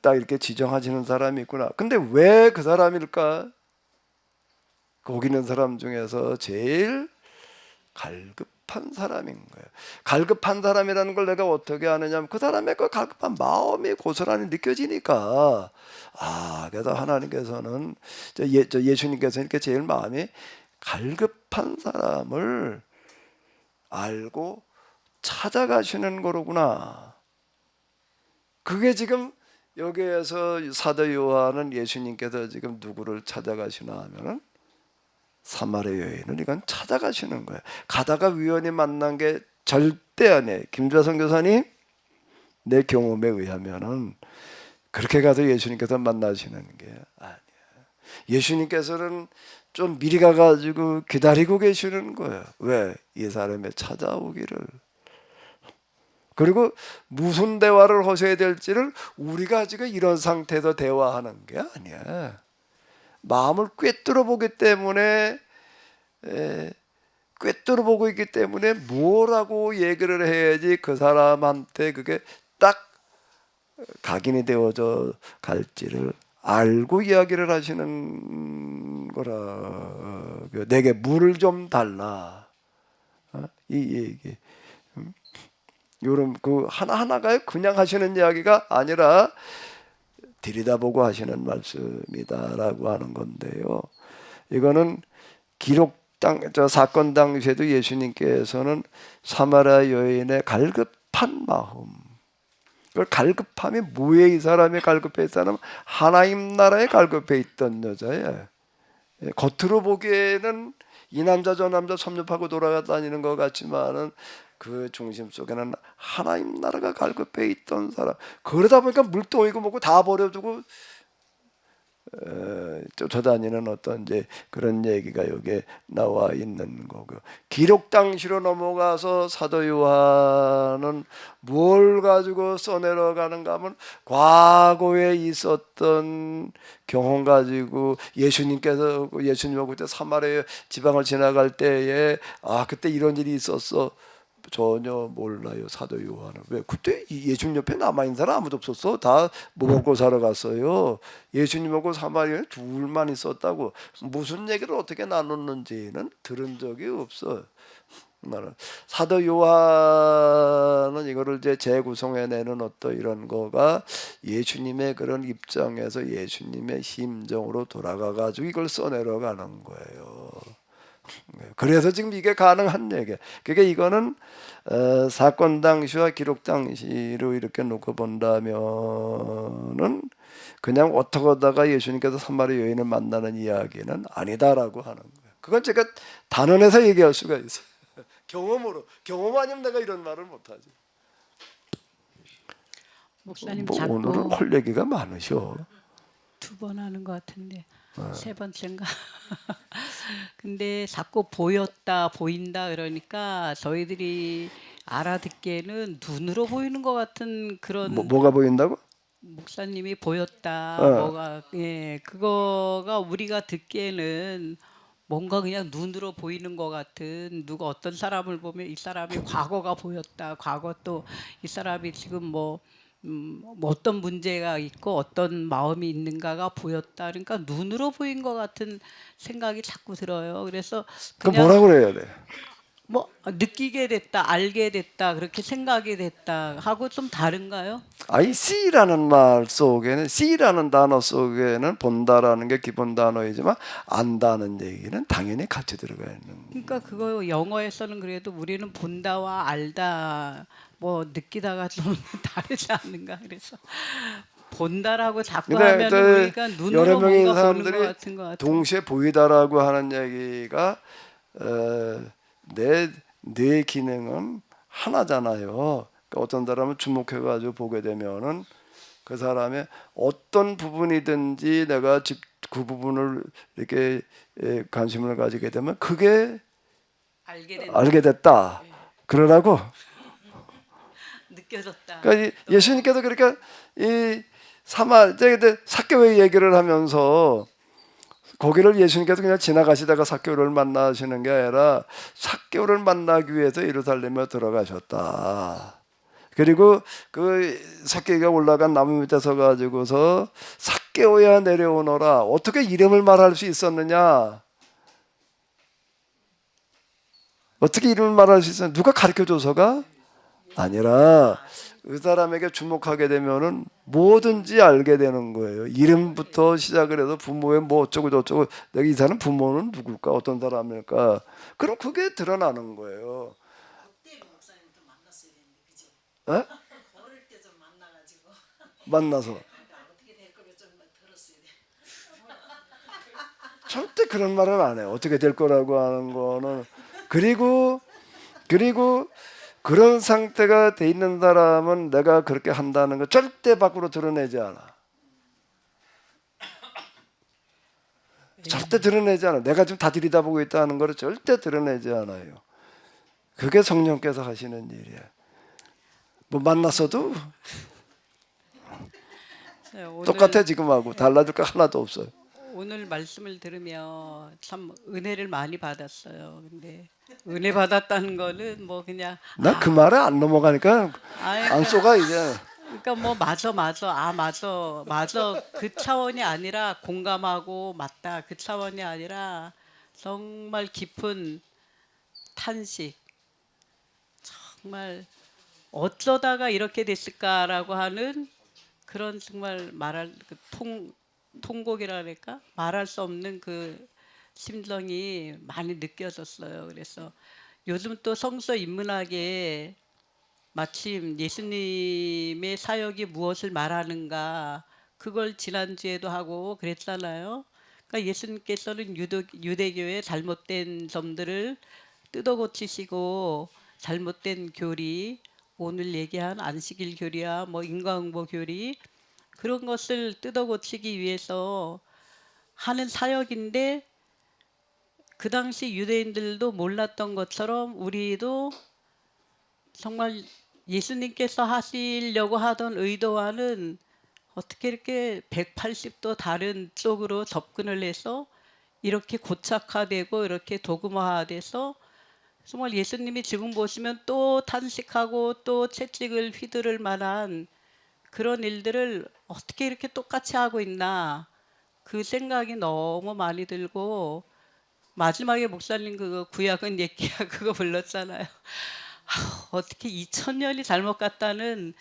딱 이렇게 지정하시는 사람이 있구나. 근데 왜 그 사람일까? 거기 있는 사람 중에서 제일 갈급한 사람인 거예요. 갈급한 사람이라는 걸 내가 어떻게 아느냐면 그 사람의 그 갈급한 마음이 고스란히 느껴지니까. 그래서 하나님께서는 예수님께서는 이렇게 제일 마음이 갈급한 사람을 알고 찾아가시는 거로구나. 그게 지금 여기에서 사도 요한은 예수님께서 지금 누구를 찾아가시나 하면은 사마리아 여인을 이건 찾아가시는 거예요. 가다가 우연히 만난 게 절대 아니에요. 김좌선 교사님, 내 경험에 의하면은 그렇게 가서 예수님께서 만나시는 게 아니에요. 예수님께서는 좀 미리 가가지고 기다리고 계시는 거예요. 왜? 이 사람의 찾아오기를. 그리고 무슨 대화를 하셔야 될지를 우리가 지금 이런 상태에서 대화하는 게 아니야. 마음을 꿰뚫어 보기 때문에, 꿰뚫어 보고 있기 때문에 뭐라고 얘기를 해야지 그 사람한테 그게 딱 각인이 되어져 갈지를 알고 이야기를 하시는 거라. 내게 물을 좀 달라. 이 얘기. 요런 그 하나하나가 그냥 하시는 이야기가 아니라 들여다보고 하시는 말씀이다라고 하는 건데요. 이거는 저 사건 당시에도 예수님께서는 사마리아 여인의 갈급한 마음, 그 갈급함이 뭐에 이 사람이 갈급해 있다면 하나님 나라에 갈급해 있던 여자예요. 겉으로 보기에는 이 남자 저 남자 섭렵하고 돌아다니는 것 같지만은 그 중심 속에는 하나님 나라가 갈급해 있던 사람. 그러다 보니까 물동이고 뭐고 다 버려두고 쫓아다니는 어떤 이제 그런 얘기가 여기에 나와 있는 거고, 기록 당시로 넘어가서 사도 요한은 뭘 가지고 써내려가는가 하면 과거에 있었던 경험 가지고 예수님하고 그때 사마리아 지방을 지나갈 때에 그때 이런 일이 있었어. 전혀 몰라요. 사도 요한은. 왜? 그때 예수님 옆에 남아있는 사람 아무도 없었어. 다 뭐 먹고 사러 갔어요. 예수님하고 사마리아에 둘만 있었다고. 무슨 얘기를 어떻게 나눴는지는 들은 적이 없어. 나는 사도 요한은 이거를 이제 재구성해내는 어떤 이런 거가 예수님의 그런 입장에서 예수님의 심정으로 돌아가가지고 이걸 써내려가는 거예요. 그래서 지금 이게 가능한 얘기예요. 그러니까 이거는 사건 당시와 기록 당시로 이렇게 놓고 본다면은 그냥 어떻게 하다가 예수님께서 사마리아 여인을 만나는 이야기는 아니다라고 하는 거예요. 그건 제가 단언해서 얘기할 수가 있어요. 경험으로. 경험 아니면 내가 이런 말을 못하지. 목사님 뭐 자꾸 오늘은 할 얘기가 많으셔. 2번 하는 것 같은데 3번째인가? 근데 자꾸 보인다 그러니까 저희들이 알아듣기에는 눈으로 보이는 것 같은 그런 뭐가 보인다고? 목사님이 보였다. 어. 그거가 우리가 듣기에는 뭔가 그냥 눈으로 보이는 것 같은, 누가 어떤 사람을 보면 이 사람이 과거가 보였다. 과거 또 이 사람이 지금 뭐 어떤 문제가 있고 어떤 마음이 있는가가 보였다. 그러니까 눈으로 보인 것 같은 생각이 자꾸 들어요. 그래서 그럼 그냥 뭐라 그래야 돼? 뭐 느끼게 됐다, 알게 됐다, 그렇게 생각이 됐다 하고 좀 다른가요? C라는 말 속에는, C라는 단어 속에는 본다라는 게 기본 단어이지만 안다는 얘기는 당연히 같이 들어가 있는 거예요. 그러니까 그거 영어에서는 그래도 우리는 본다와 알다 뭐 느끼다가 좀 다르지 않는가, 그래서 본다라고 자꾸 근데 하면 우리가 여러 눈으로 명의 뭔가 보는 것 사람들이 같은 것 같아요. 동시에 보이다라고 하는 얘기가 내 기능은 하나잖아요. 그러니까 어떤 사람은 주목해가지고 보게 되면은 그 사람의 어떤 부분이든지 내가 그 부분을 이렇게 관심을 가지게 되면 그게 알게 됐다. 그러라고. 느껴졌다. 그러니까 예수님께서 그러니까 이 삭개오의 얘기를 하면서 거기를 예수님께서 그냥 지나가시다가 삭개오를 만나시는 게 아니라 삭개오를 만나기 위해서 예루살렘에 들어가셨다. 그리고 그 삭개오가 올라간 나무 밑에 서 가지고서 삭개오야 내려오너라. 어떻게 이름을 말할 수 있었느냐? 어떻게 이름을 말할 수 있었느냐? 누가 가르쳐줘서가 아니라 그 사람에게 주목하게 되면은 뭐든지 알게 되는 거예요. 이름부터 시작을 해서 부모의 뭐 어쩌고 저쩌고, 내가 이 사람 부모는 누굴까, 어떤 사람일까, 그럼 그게 드러나는 거예요. 에? 만나서 절대 그런 말을 안 해요. 어떻게 될 거라고 하는 거는. 그리고 그런 상태가 돼 있는 사람은 내가 그렇게 한다는 거 절대 밖으로 드러내지 않아. 절대 드러내지 않아. 내가 지금 다 들여다보고 있다는 걸 절대 드러내지 않아요. 그게 성령께서 하시는 일이야. 뭐 만났어도 오늘, 똑같아 지금하고 달라질 거 하나도 없어요. 오늘 말씀을 들으면 참 은혜를 많이 받았어요. 근데 은혜 받았다는 거는 뭐 그냥 나 그 말에 안 넘어가니까 안 쏘가 이제. 그러니까 뭐 맞아 그 차원이 아니라 공감하고 맞다 그 차원이 아니라 정말 깊은 탄식, 정말 어쩌다가 이렇게 됐을까라고 하는 그런 정말 말할 그 통곡이라 할까 말할 수 없는 그 심정이 많이 느껴졌어요. 그래서 요즘 또 성서 인문학에 마침 예수님의 사역이 무엇을 말하는가 그걸 지난주에도 하고 그랬잖아요. 그러니까 예수님께서는 유대교의 잘못된 점들을 뜯어 고치시고 잘못된 교리, 오늘 얘기한 안식일 교리야 뭐 인과응보 교리 그런 것을 뜯어 고치기 위해서 하는 사역인데 그 당시 유대인들도 몰랐던 것처럼 우리도 정말 예수님께서 하시려고 하던 의도와는 어떻게 이렇게 180도 다른 쪽으로 접근을 해서 이렇게 고착화되고 이렇게 도구화돼서 정말 예수님이 지금 보시면 또 탄식하고 또 채찍을 휘두를 만한 그런 일들을 어떻게 이렇게 똑같이 하고 있나 그 생각이 너무 많이 들고 마지막에 목사님 그거 구약은 옛기야 그거 불렀잖아요. 어떻게 2000년이 잘못 갔다는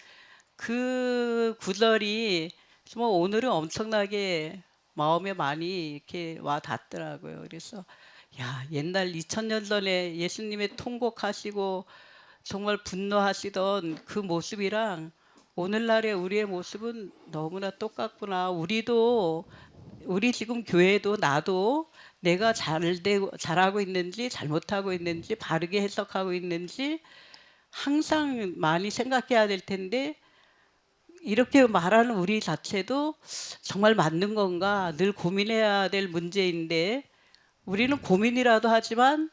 그 구절이 정말 오늘은 엄청나게 마음에 많이 이렇게 와 닿더라고요. 그래서 야 옛날 2000년 전에 예수님의 통곡하시고 정말 분노하시던 그 모습이랑 오늘날의 우리의 모습은 너무나 똑같구나. 우리 지금 교회도 나도 내가 잘하고 있는지 잘못하고 있는지 바르게 해석하고 있는지 항상 많이 생각해야 될 텐데 이렇게 말하는 우리 자체도 정말 맞는 건가 늘 고민해야 될 문제인데 우리는 고민이라도 하지만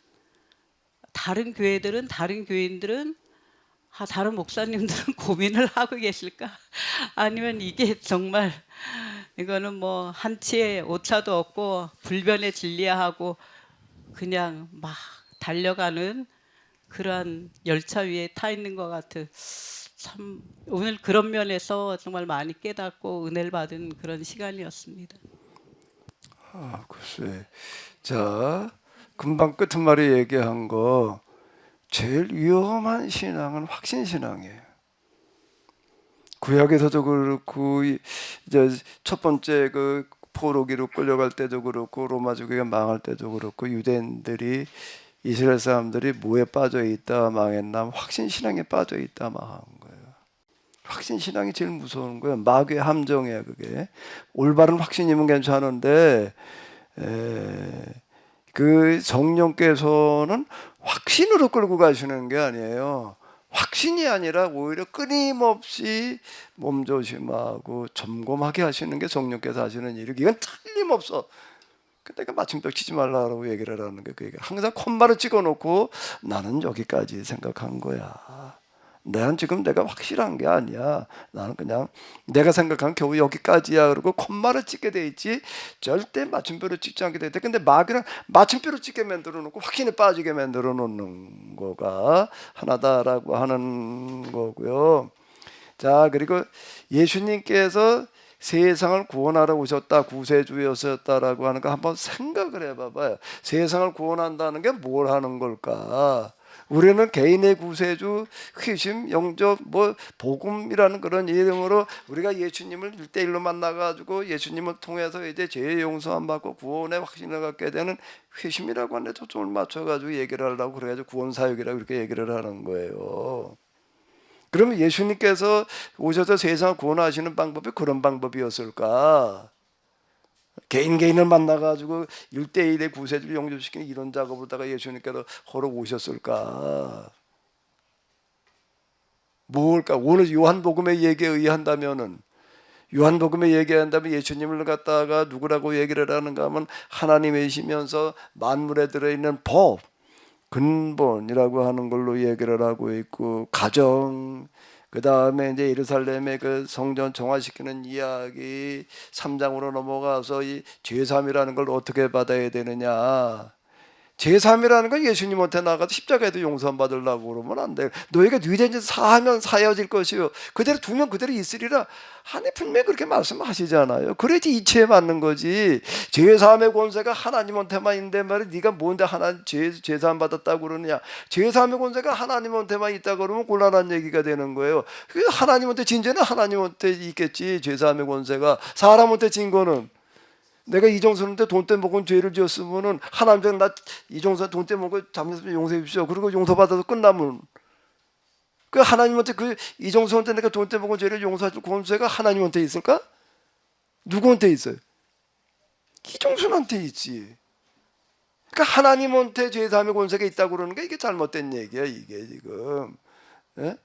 다른 교회들은 다른 교인들은 다른 목사님들은 고민을 하고 계실까? 아니면 이게 정말 이거는 뭐 한치의 오차도 없고 불변의 진리야 하고 그냥 막 달려가는 그러한 열차 위에 타 있는 것 같은 참 오늘 그런 면에서 정말 많이 깨닫고 은혜를 받은 그런 시간이었습니다. 아, 글쎄. 자, 금방 끝말에 얘기한 거 제일 위험한 신앙은 확신 신앙이에요. 구약에서도 그렇고 이제 첫 번째 그 포로기로 끌려갈 때도 그렇고 로마족에게 망할 때도 그렇고 유대인들이 이스라엘 사람들이 뭐에 빠져 있다 망했나 확신 신앙에 빠져 있다 망한 거예요. 확신 신앙이 제일 무서운 거예요. 마귀의 함정이에요. 그게 올바른 확신이면 괜찮은데 그 성령께서는 확신으로 끌고 가시는 게 아니에요. 확신이 아니라 오히려 끊임없이 몸조심하고 점검하게 하시는 게 성령께서 하시는 일이고 이건 틀림없어. 근데 그 마침표 치지 말라고 얘기를 하는 게 그게 항상 콤마를 찍어놓고 나는 여기까지 생각한 거야. 나는 지금 내가 확실한 게 아니야. 나는 그냥 내가 생각한 겨우 여기까지야. 그러고 콤마를 찍게 돼 있지 절대 마침표를 찍지 않게 돼 있대. 근데 마귀는 마침표를 찍게 만들어 놓고 확신에 빠지게 만들어 놓는 거가 하나다라고 하는 거고요. 자, 그리고 예수님께서 세상을 구원하러 오셨다, 구세주였었다라고 하는 거 한번 생각을 해봐봐요. 세상을 구원한다는 게 뭘 하는 걸까? 우리는 개인의 구세주, 회심, 영접, 뭐 복음이라는 그런 이름으로 우리가 예수님을 1대1로 만나가지고 예수님을 통해서 이제 죄의 용서함 받고 구원의 확신을 갖게 되는 회심이라고 하는데 초점을 맞춰가지고 얘기를 하려고 그래가지고 구원사역이라고 이렇게 얘기를 하는 거예요. 그러면 예수님께서 오셔서 세상을 구원하시는 방법이 그런 방법이었을까? 개인을 만나가지고 1대1의 구세주를 영접시키는 이런 작업으로다가 예수님께서 허러 오셨을까? 뭘까? 오늘 요한복음의 얘기에 의한다면은 요한복음에 얘기한다면 예수님을 갖다가 누구라고 얘기를 하는가 하면 하나님이시면서 만물에 들어있는 법, 근본이라고 하는 걸로 얘기를 하고 있고, 가정, 그 다음에 이제 예루살렘의 그 성전 정화시키는 이야기 3장으로 넘어가서 이 죄삼이라는 걸 어떻게 받아야 되느냐. 제3이라는 건 예수님한테 나가서 십자가에도 용서 받으려고 그러면 안 돼. 너희가 너희들 이제 사하면 사여질 것이요. 그대로 두면 그대로 있으리라. 하나님 분명히 그렇게 말씀하시잖아요. 그래야지 이치에 맞는 거지. 제3의 권세가 하나님한테만 있는데 말이야. 네가 뭔데 하나님 제3 받았다고 그러느냐. 제3의 권세가 하나님한테만 있다 그러면 곤란한 얘기가 되는 거예요. 그래서 하나님한테 진 죄는 하나님한테 있겠지. 제3의 권세가. 사람한테 진 거는 내가 이정선한테 돈 떼먹은 죄를 지었으면은 하나님께서 나 이정선 돈 떼먹고 잘못했으면 용서해 주십시오. 그리고 용서받아서 끝나면 그 하나님한테 그 이정선한테 내가 돈 떼먹은 죄를 용서할 권세가 하나님한테 있을까? 누구한테 있어요? 이정선한테 있지. 그러니까 하나님한테 죄사함의 권세가 있다고 그러는 게 이게 잘못된 얘기야 이게 지금. 예?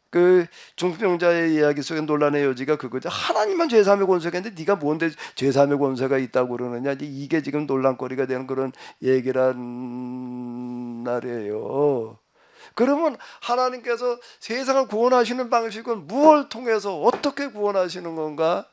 그 중풍병자의 이야기 속에 논란의 여지가 그거죠. 하나님만 죄사함의 권세가 있는데 네가 뭔데 죄사함의 권세가 있다고 그러느냐. 이게 지금 논란거리가 되는 그런 얘기란 말이에요. 그러면 하나님께서 세상을 구원하시는 방식은 무엇을 통해서 어떻게 구원하시는 건가?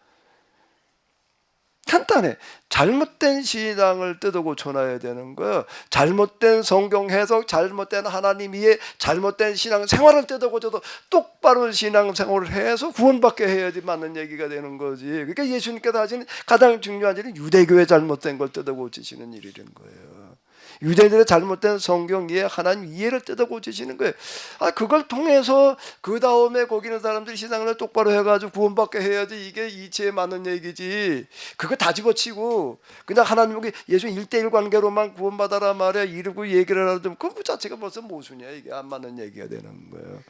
간단해. 잘못된 신앙을 뜯어 고쳐놔야 되는 거예요. 잘못된 성경 해석, 잘못된 하나님 이해, 잘못된 신앙 생활을 뜯어 고쳐서 똑바른 신앙 생활을 해서 구원받게 해야지 맞는 얘기가 되는 거지. 그러니까 예수님께서 하시는 가장 중요한 일은 유대교의 잘못된 걸 뜯어 고치시는 일이란 거예요. 유대인들의 잘못된 성경 이해, 하나님 이해를 뜯어 고치시는 거예요. 그걸 통해서 그 다음에 거기 있는 사람들이 신앙을 똑바로 해가지고 구원받게 해야지 이게 이치에 맞는 얘기지. 그거 다 집어치고 그냥 하나님과 예수 1대1 관계로만 구원받아라 말이야 이러고 얘기를 하든 그 자체가 벌써 모순이야. 이게 안 맞는 얘기가 되는 거예요.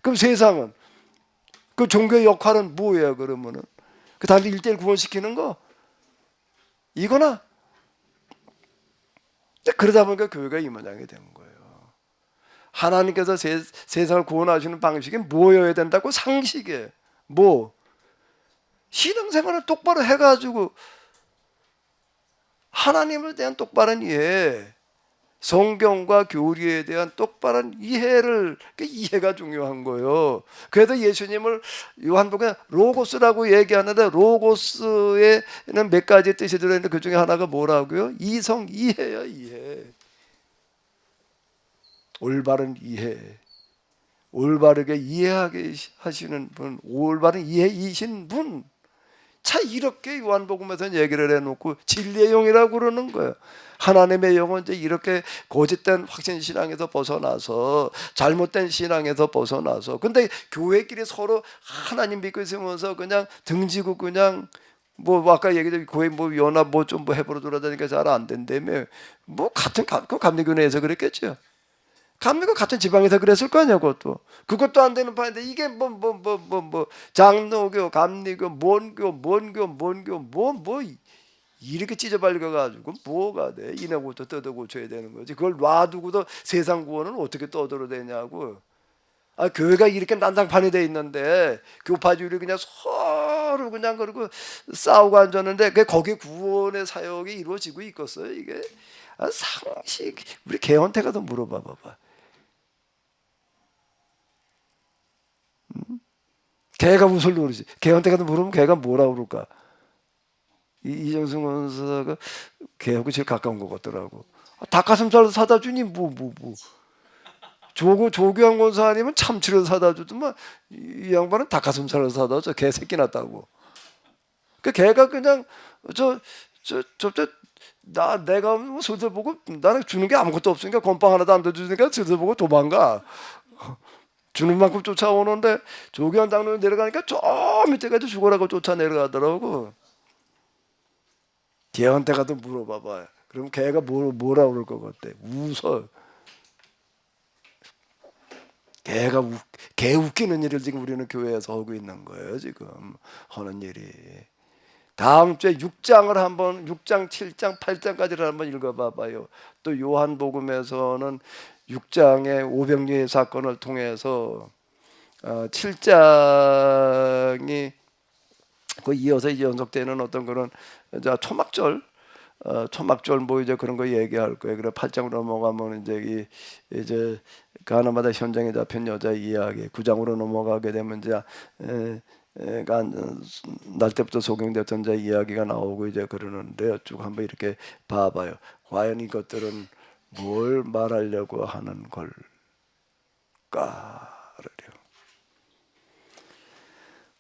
그럼 세상은 그 종교의 역할은 뭐예요? 그러면은 그 다음에 1대1 구원시키는 거 이거나. 그러다 보니까 교회가 이 모양이 된 거예요. 하나님께서 세상을 구원하시는 방식이 뭐여야 된다고? 상식에 뭐 신앙생활을 똑바로 해가지고 하나님에 대한 똑바른 이해, 성경과 교리에 대한 똑바른 이해를 이해가 중요한 거예요. 그래서 예수님을 요한복음에 로고스라고 얘기하는데 로고스에는 몇 가지 뜻이 들어있는데 그 중에 하나가 뭐라고요? 이성 이해야 이해. 올바른 이해, 올바르게 이해하게 하시는 분, 올바른 이해이신 분. 자 이렇게 요한복음에서 얘기를 해놓고 진리의 영이라고 그러는 거예요. 하나님의 영은 이제 이렇게 고짓된 확신 신앙에서 벗어나서 잘못된 신앙에서 벗어나서 근데 교회끼리 서로 하나님 믿고 있으면서 그냥 등지고 그냥 뭐 아까 얘기했던 교회 뭐 연합 뭐 좀 뭐 해보러 돌아다니니까 잘 안 된다며 뭐 같은 그 감리교회에서 그랬겠죠. 감리교 같은 지방에서 그랬을 거 아니야 그것도 안 되는 판인데 이게 뭐 장로교 감리교 뭔교 이렇게 찢어발려가지고 뭐가 돼? 이내부터 뜯어 고쳐야 되는 거지. 그걸 놔두고도 세상 구원은 어떻게 떠들어대냐고. 교회가 이렇게 난장판이 돼 있는데 교파주의를 그냥 서로 그냥 그러고 싸우고 앉았는데 거기 구원의 사역이 이루어지고 있겠어요 이게? 상식. 우리 개헌태 가서 물어봐 봐봐. 개가 무슨 노릇이지? 개헌태 가서 물으면 개가 뭐라 그럴까? 이정승 원사가 개하고 제일 가까운 것 같더라고. 닭가슴살 사다 주니 뭐. 조교한 권사 아니면 참치를 사다 주더만 이 양반은 닭가슴살을 사다 줘. 개 새끼 났다고. 그 개가 그냥 내가 뭐 슬슬 보고 나는 주는 게 아무것도 없으니까 건빵 하나도 안 더 주니까 슬슬 보고 도망가. 주는 만큼 쫓아오는데 조교한 장로님 내려가니까 저 밑에까지 죽어라고 쫓아 내려가더라고. 개한테 가도 물어봐봐. 그럼 개가 뭐라 그럴 것 같아? 웃어. 개 웃기는 일을 지금 우리는 교회에서 하고 있는 거예요. 지금 하는 일이. 다음 주에 6장을 한번 6장, 7장, 8장까지를 한번 읽어봐봐요. 또 요한복음에서는 6장의 오병이의 사건을 통해서 7장이 그 이어서 연속되는 어떤 그런 초막절 초막절 뭐 이제 그런 거 얘기할 거예요. 그래 8장으로 넘어가면 이제 가나마다 현장에 잡힌 여자 이야기, 9장으로 넘어가게 되면 이제 날 때부터 소경됐던 자 이야기가 나오고 이제 그러는데요. 쭉 한번 이렇게 봐봐요. 과연 이것들은 뭘 말하려고 하는 걸까를요.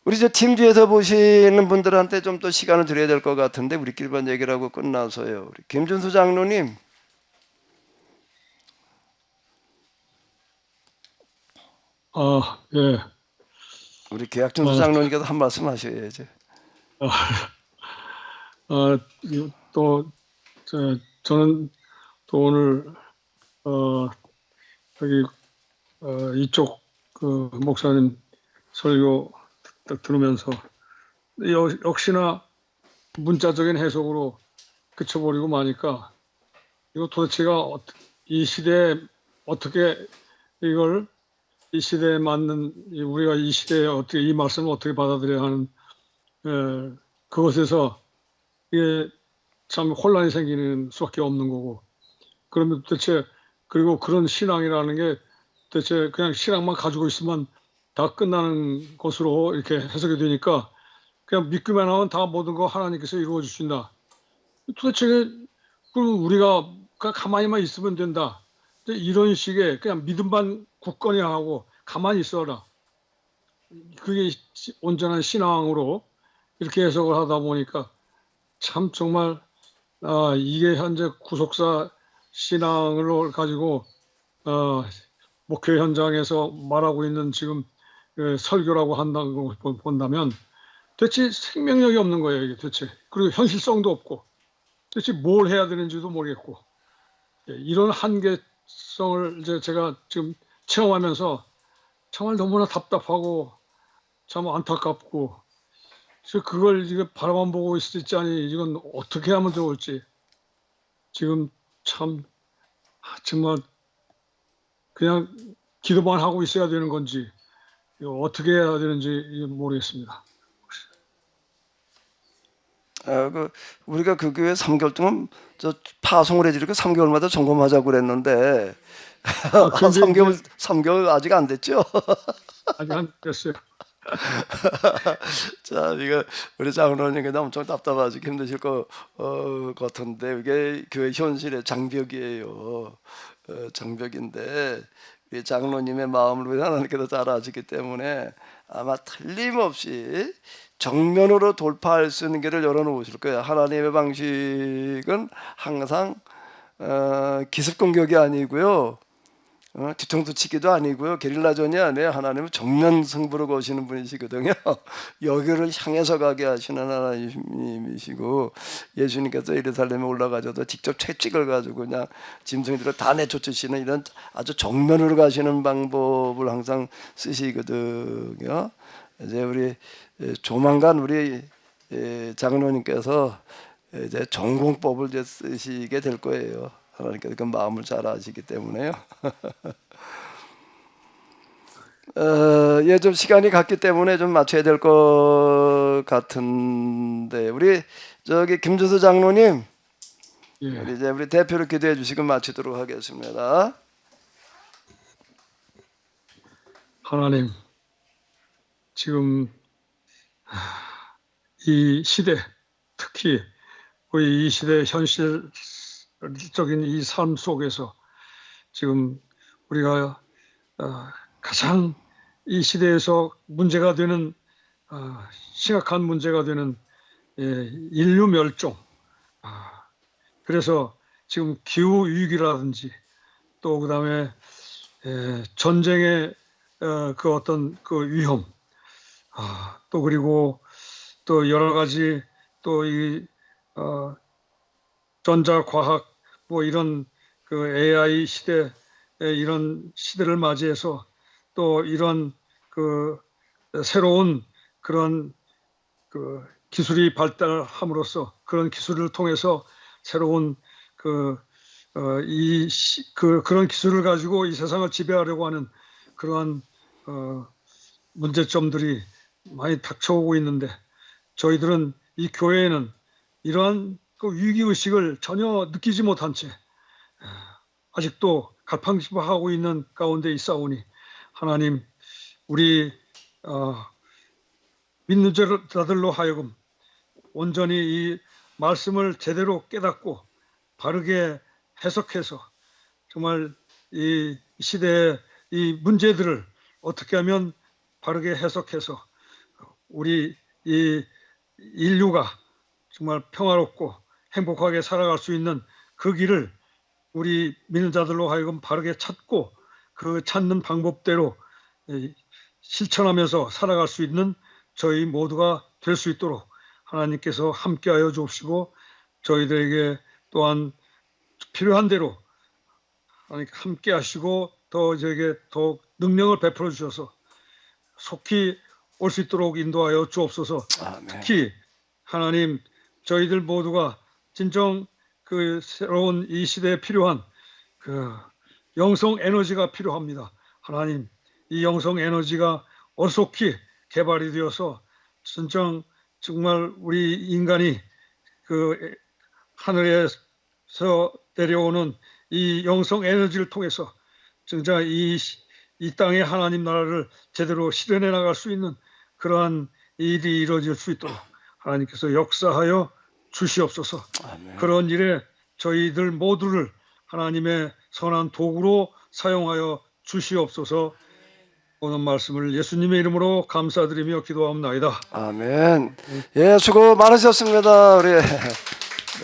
우리 저 팀지에서 보시는 분들한테 좀 더 시간을 드려야 될 것 같은데 우리끼리만 얘기를 하고 끝나서요. 우리 김준수 장로님. 예. 우리 계약준수 장로님께서 한 말씀 하셔야지. 또 저는 또 오늘 여기 이쪽 그 목사님 설교 딱 들으면서 역시나 문자적인 해석으로 그쳐버리고 마니까 이거 도대체가 이 시대에 어떻게 이걸 이 시대에 맞는 우리가 이 시대에 어떻게 이 말씀을 어떻게 받아들여야 하는 그것에서 이게 참 혼란이 생기는 수밖에 없는 거고 그러면 도대체 그리고 그런 신앙이라는 게 도대체 그냥 신앙만 가지고 있으면 다 끝나는 것으로 이렇게 해석이 되니까 그냥 믿기만 하면 다 모든 거 하나님께서 이루어 주신다. 도대체 그럼 우리가 가만히만 있으면 된다. 이런 식의 그냥 믿음만 굳건히 하고 가만히 있어라. 그게 온전한 신앙으로 이렇게 해석을 하다 보니까 참 정말 이게 현재 구속사 신앙을 가지고 목회 현장에서 말하고 있는 지금 설교라고 한다는 걸 본다면 대체 생명력이 없는 거예요. 이게 대체. 그리고 현실성도 없고 대체 뭘 해야 되는지도 모르겠고 이런 한계성을 이제 제가 지금 체험하면서 정말 너무나 답답하고 참 안타깝고 그걸 이게 바라만 보고 있지 이건 어떻게 하면 좋을지 지금 참 정말 그냥 기도만 하고 있어야 되는 건지 어떻게 해야 되는지 모르겠습니다. 우리가 그 교회 3개월 동안 파송을 해주니까 3개월마다 점검하자고 그랬는데 3개월 아직 안 됐죠? 아직 안 됐어요. 자, 이거 우리 장로님께도 엄청 답답하시고 힘드실 것 같은데 이게 교회 현실의 장벽이에요. 장벽인데 우리 장로님의 마음을 하나님께서 잘 아시기 때문에 아마 틀림없이 정면으로 돌파할 수 있는 길을 열어놓으실 거예요. 하나님의 방식은 항상 기습 공격이 아니고요. 뒤통수 치기도 아니고요. 게릴라전이 아니에요. 하나님은 정면 승부로 거시는 분이시거든요. 여기를 향해서 가게 하시는 하나님이시고 예수님께서 예루살렘에 올라가셔도 직접 채찍을 가지고 그냥 짐승들을 다 내쫓으시는 이런 아주 정면으로 가시는 방법을 항상 쓰시거든요. 이제 우리 조만간 우리 장로님께서 이제 전공법을 이제 쓰시게 될 거예요. 하나님께서 그 마음을 잘 아시기 때문에요. 좀 시간이 갔기 때문에 좀 맞춰야 될 것 같은데 우리 저기 김준수 장로님, 예. 우리 대표로 기도해 주시고 마치도록 하겠습니다. 하나님, 지금 이 시대, 특히 우리 이 시대 현실적인 이 삶 속에서 지금 우리가 가장 이 시대에서 문제가 되는 심각한 문제가 되는 인류 멸종, 그래서 지금 기후 위기라든지 또 그다음에 전쟁의 그 어떤 그 위험, 또 그리고 또 여러 가지 또 이 전자과학 뭐 이런 그 AI 시대 이런 시대를 맞이해서 또 이런 그 새로운 그런 그 기술이 발달함으로써 그런 기술을 통해서 새로운 그런 기술을 가지고 이 세상을 지배하려고 하는 그러한 문제점들이 많이 닥쳐오고 있는데 저희들은 이 교회에는 이러한 그 위기의식을 전혀 느끼지 못한 채 아직도 갈팡질팡하고 있는 가운데 있사오니 하나님 우리 믿는 자들로 하여금 온전히 이 말씀을 제대로 깨닫고 바르게 해석해서 정말 이 시대의 이 문제들을 어떻게 하면 바르게 해석해서 우리 이 인류가 정말 평화롭고 행복하게 살아갈 수 있는 그 길을 우리 믿는 자들로 하여금 바르게 찾고 그 찾는 방법대로 실천하면서 살아갈 수 있는 저희 모두가 될 수 있도록 하나님께서 함께하여 주옵시고 저희들에게 또한 필요한 대로 하나님 함께하시고 더 저에게 더 능력을 베풀어 주셔서 속히 올 수 있도록 인도하여 주옵소서. 아멘. 특히 하나님 저희들 모두가 진정 그 새로운 이 시대에 필요한 그 영성 에너지가 필요합니다. 하나님 이 영성 에너지가 어속히 개발이 되어서 진정 정말 우리 인간이 그 하늘에서 내려오는 이 영성 에너지를 통해서 진짜 이 땅의 하나님 나라를 제대로 실현해 나갈 수 있는 그러한 일이 이루어질 수 있도록 하나님께서 역사하여 주시옵소서. 아멘. 그런 일에 저희들 모두를 하나님의 선한 도구로 사용하여 주시옵소서. 오늘 말씀을 예수님의 이름으로 감사드리며 기도하옵나이다. 아멘. 예, 수고 많으셨습니다. 우리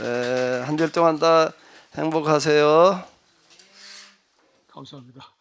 네, 한 주일 동안 다 행복하세요. 감사합니다.